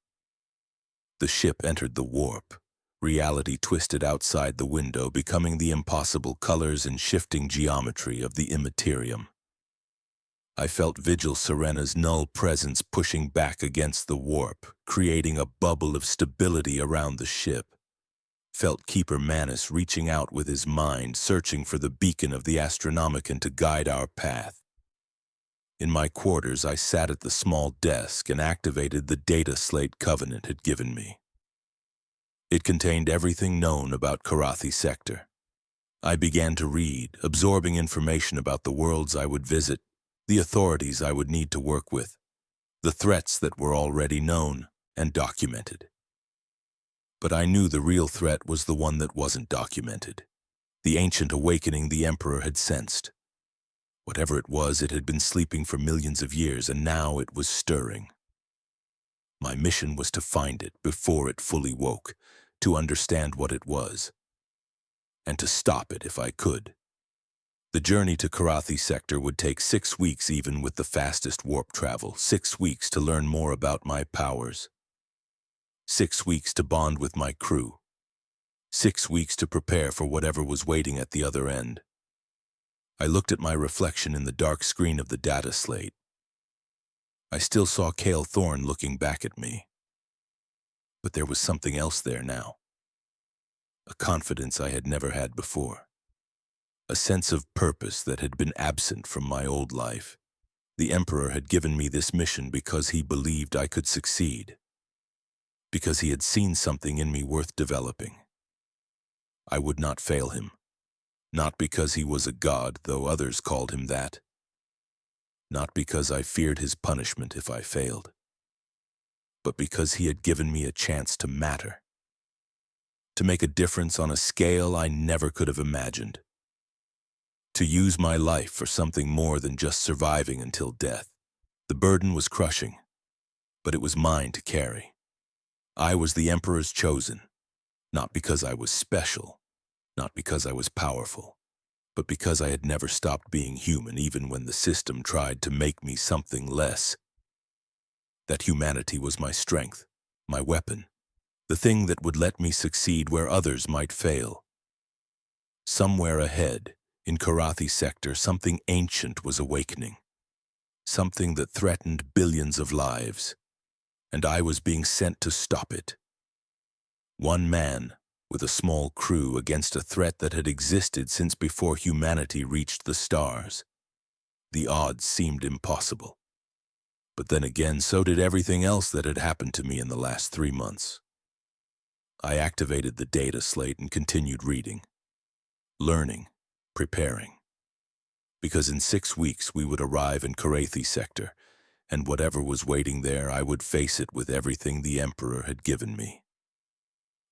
The ship entered the warp. Reality twisted outside the window, becoming the impossible colors and shifting geometry of the Imperium. I felt Vigil Serena's null presence pushing back against the warp, creating a bubble of stability around the ship. Felt Keeper Manus reaching out with his mind, searching for the beacon of the Astronomicon to guide our path. In my quarters, I sat at the small desk and activated the data slate Covenant had given me. It contained everything known about Karathi Sector. I began to read, absorbing information about the worlds I would visit, the authorities I would need to work with, the threats that were already known and documented. But I knew the real threat was the one that wasn't documented, the ancient awakening the Emperor had sensed. Whatever it was, it had been sleeping for millions of years, and now it was stirring. My mission was to find it before it fully woke, to understand what it was, and to stop it if I could. The journey to Karathi Sector would take 6 weeks even with the fastest warp travel, 6 weeks to learn more about my powers, 6 weeks to bond with my crew, 6 weeks to prepare for whatever was waiting at the other end. I looked at my reflection in the dark screen of the data slate. I still saw Cale Thorne looking back at me. But there was something else there now. A confidence I had never had before. A sense of purpose that had been absent from my old life. The Emperor had given me this mission because he believed I could succeed. Because he had seen something in me worth developing. I would not fail him. Not because he was a god, though others called him that. Not because I feared his punishment if I failed, but because he had given me a chance to matter, to make a difference on a scale I never could have imagined, to use my life for something more than just surviving until death. The burden was crushing, but it was mine to carry. I was the Emperor's chosen, not because I was special, not because I was powerful, but because I had never stopped being human even when the system tried to make me something less. That humanity was my strength, my weapon, the thing that would let me succeed where others might fail. Somewhere ahead, in Karathi sector, something ancient was awakening, something that threatened billions of lives, and I was being sent to stop it. One man, with a small crew, against a threat that had existed since before humanity reached the stars. The odds seemed impossible. But then again, so did everything else that had happened to me in the last 3 months. I activated the data slate and continued reading, learning, preparing. Because in 6 weeks we would arrive in Karathi sector, and whatever was waiting there, I would face it with everything the Emperor had given me.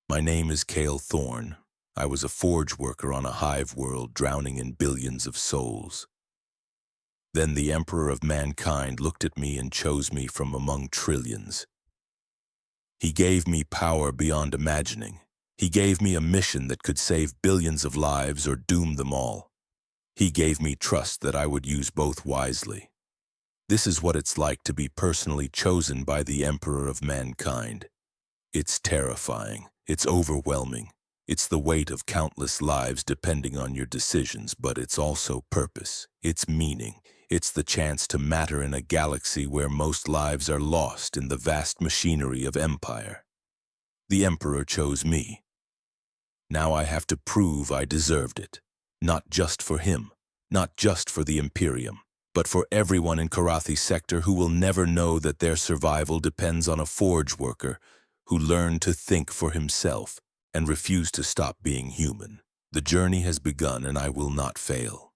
My name is Cale Thorne. I was a forge worker on a hive world drowning in billions of souls. Then the Emperor of mankind looked at me and chose me from among trillions. He gave me power beyond imagining. He gave me a mission that could save billions of lives or doom them all. He gave me trust that I would use both wisely. This is what it's like to be personally chosen by the Emperor of mankind. It's terrifying. It's overwhelming. It's the weight of countless lives depending on your decisions, but it's also purpose. It's meaning. It's the chance to matter in a galaxy where most lives are lost in the vast machinery of empire. The Emperor chose me. Now I have to prove I deserved it. Not just for him, not just for the Imperium, but for everyone in Karathi sector who will never know that their survival depends on a forge worker who learned to think for himself and refused to stop being human. The journey has begun and I will not fail.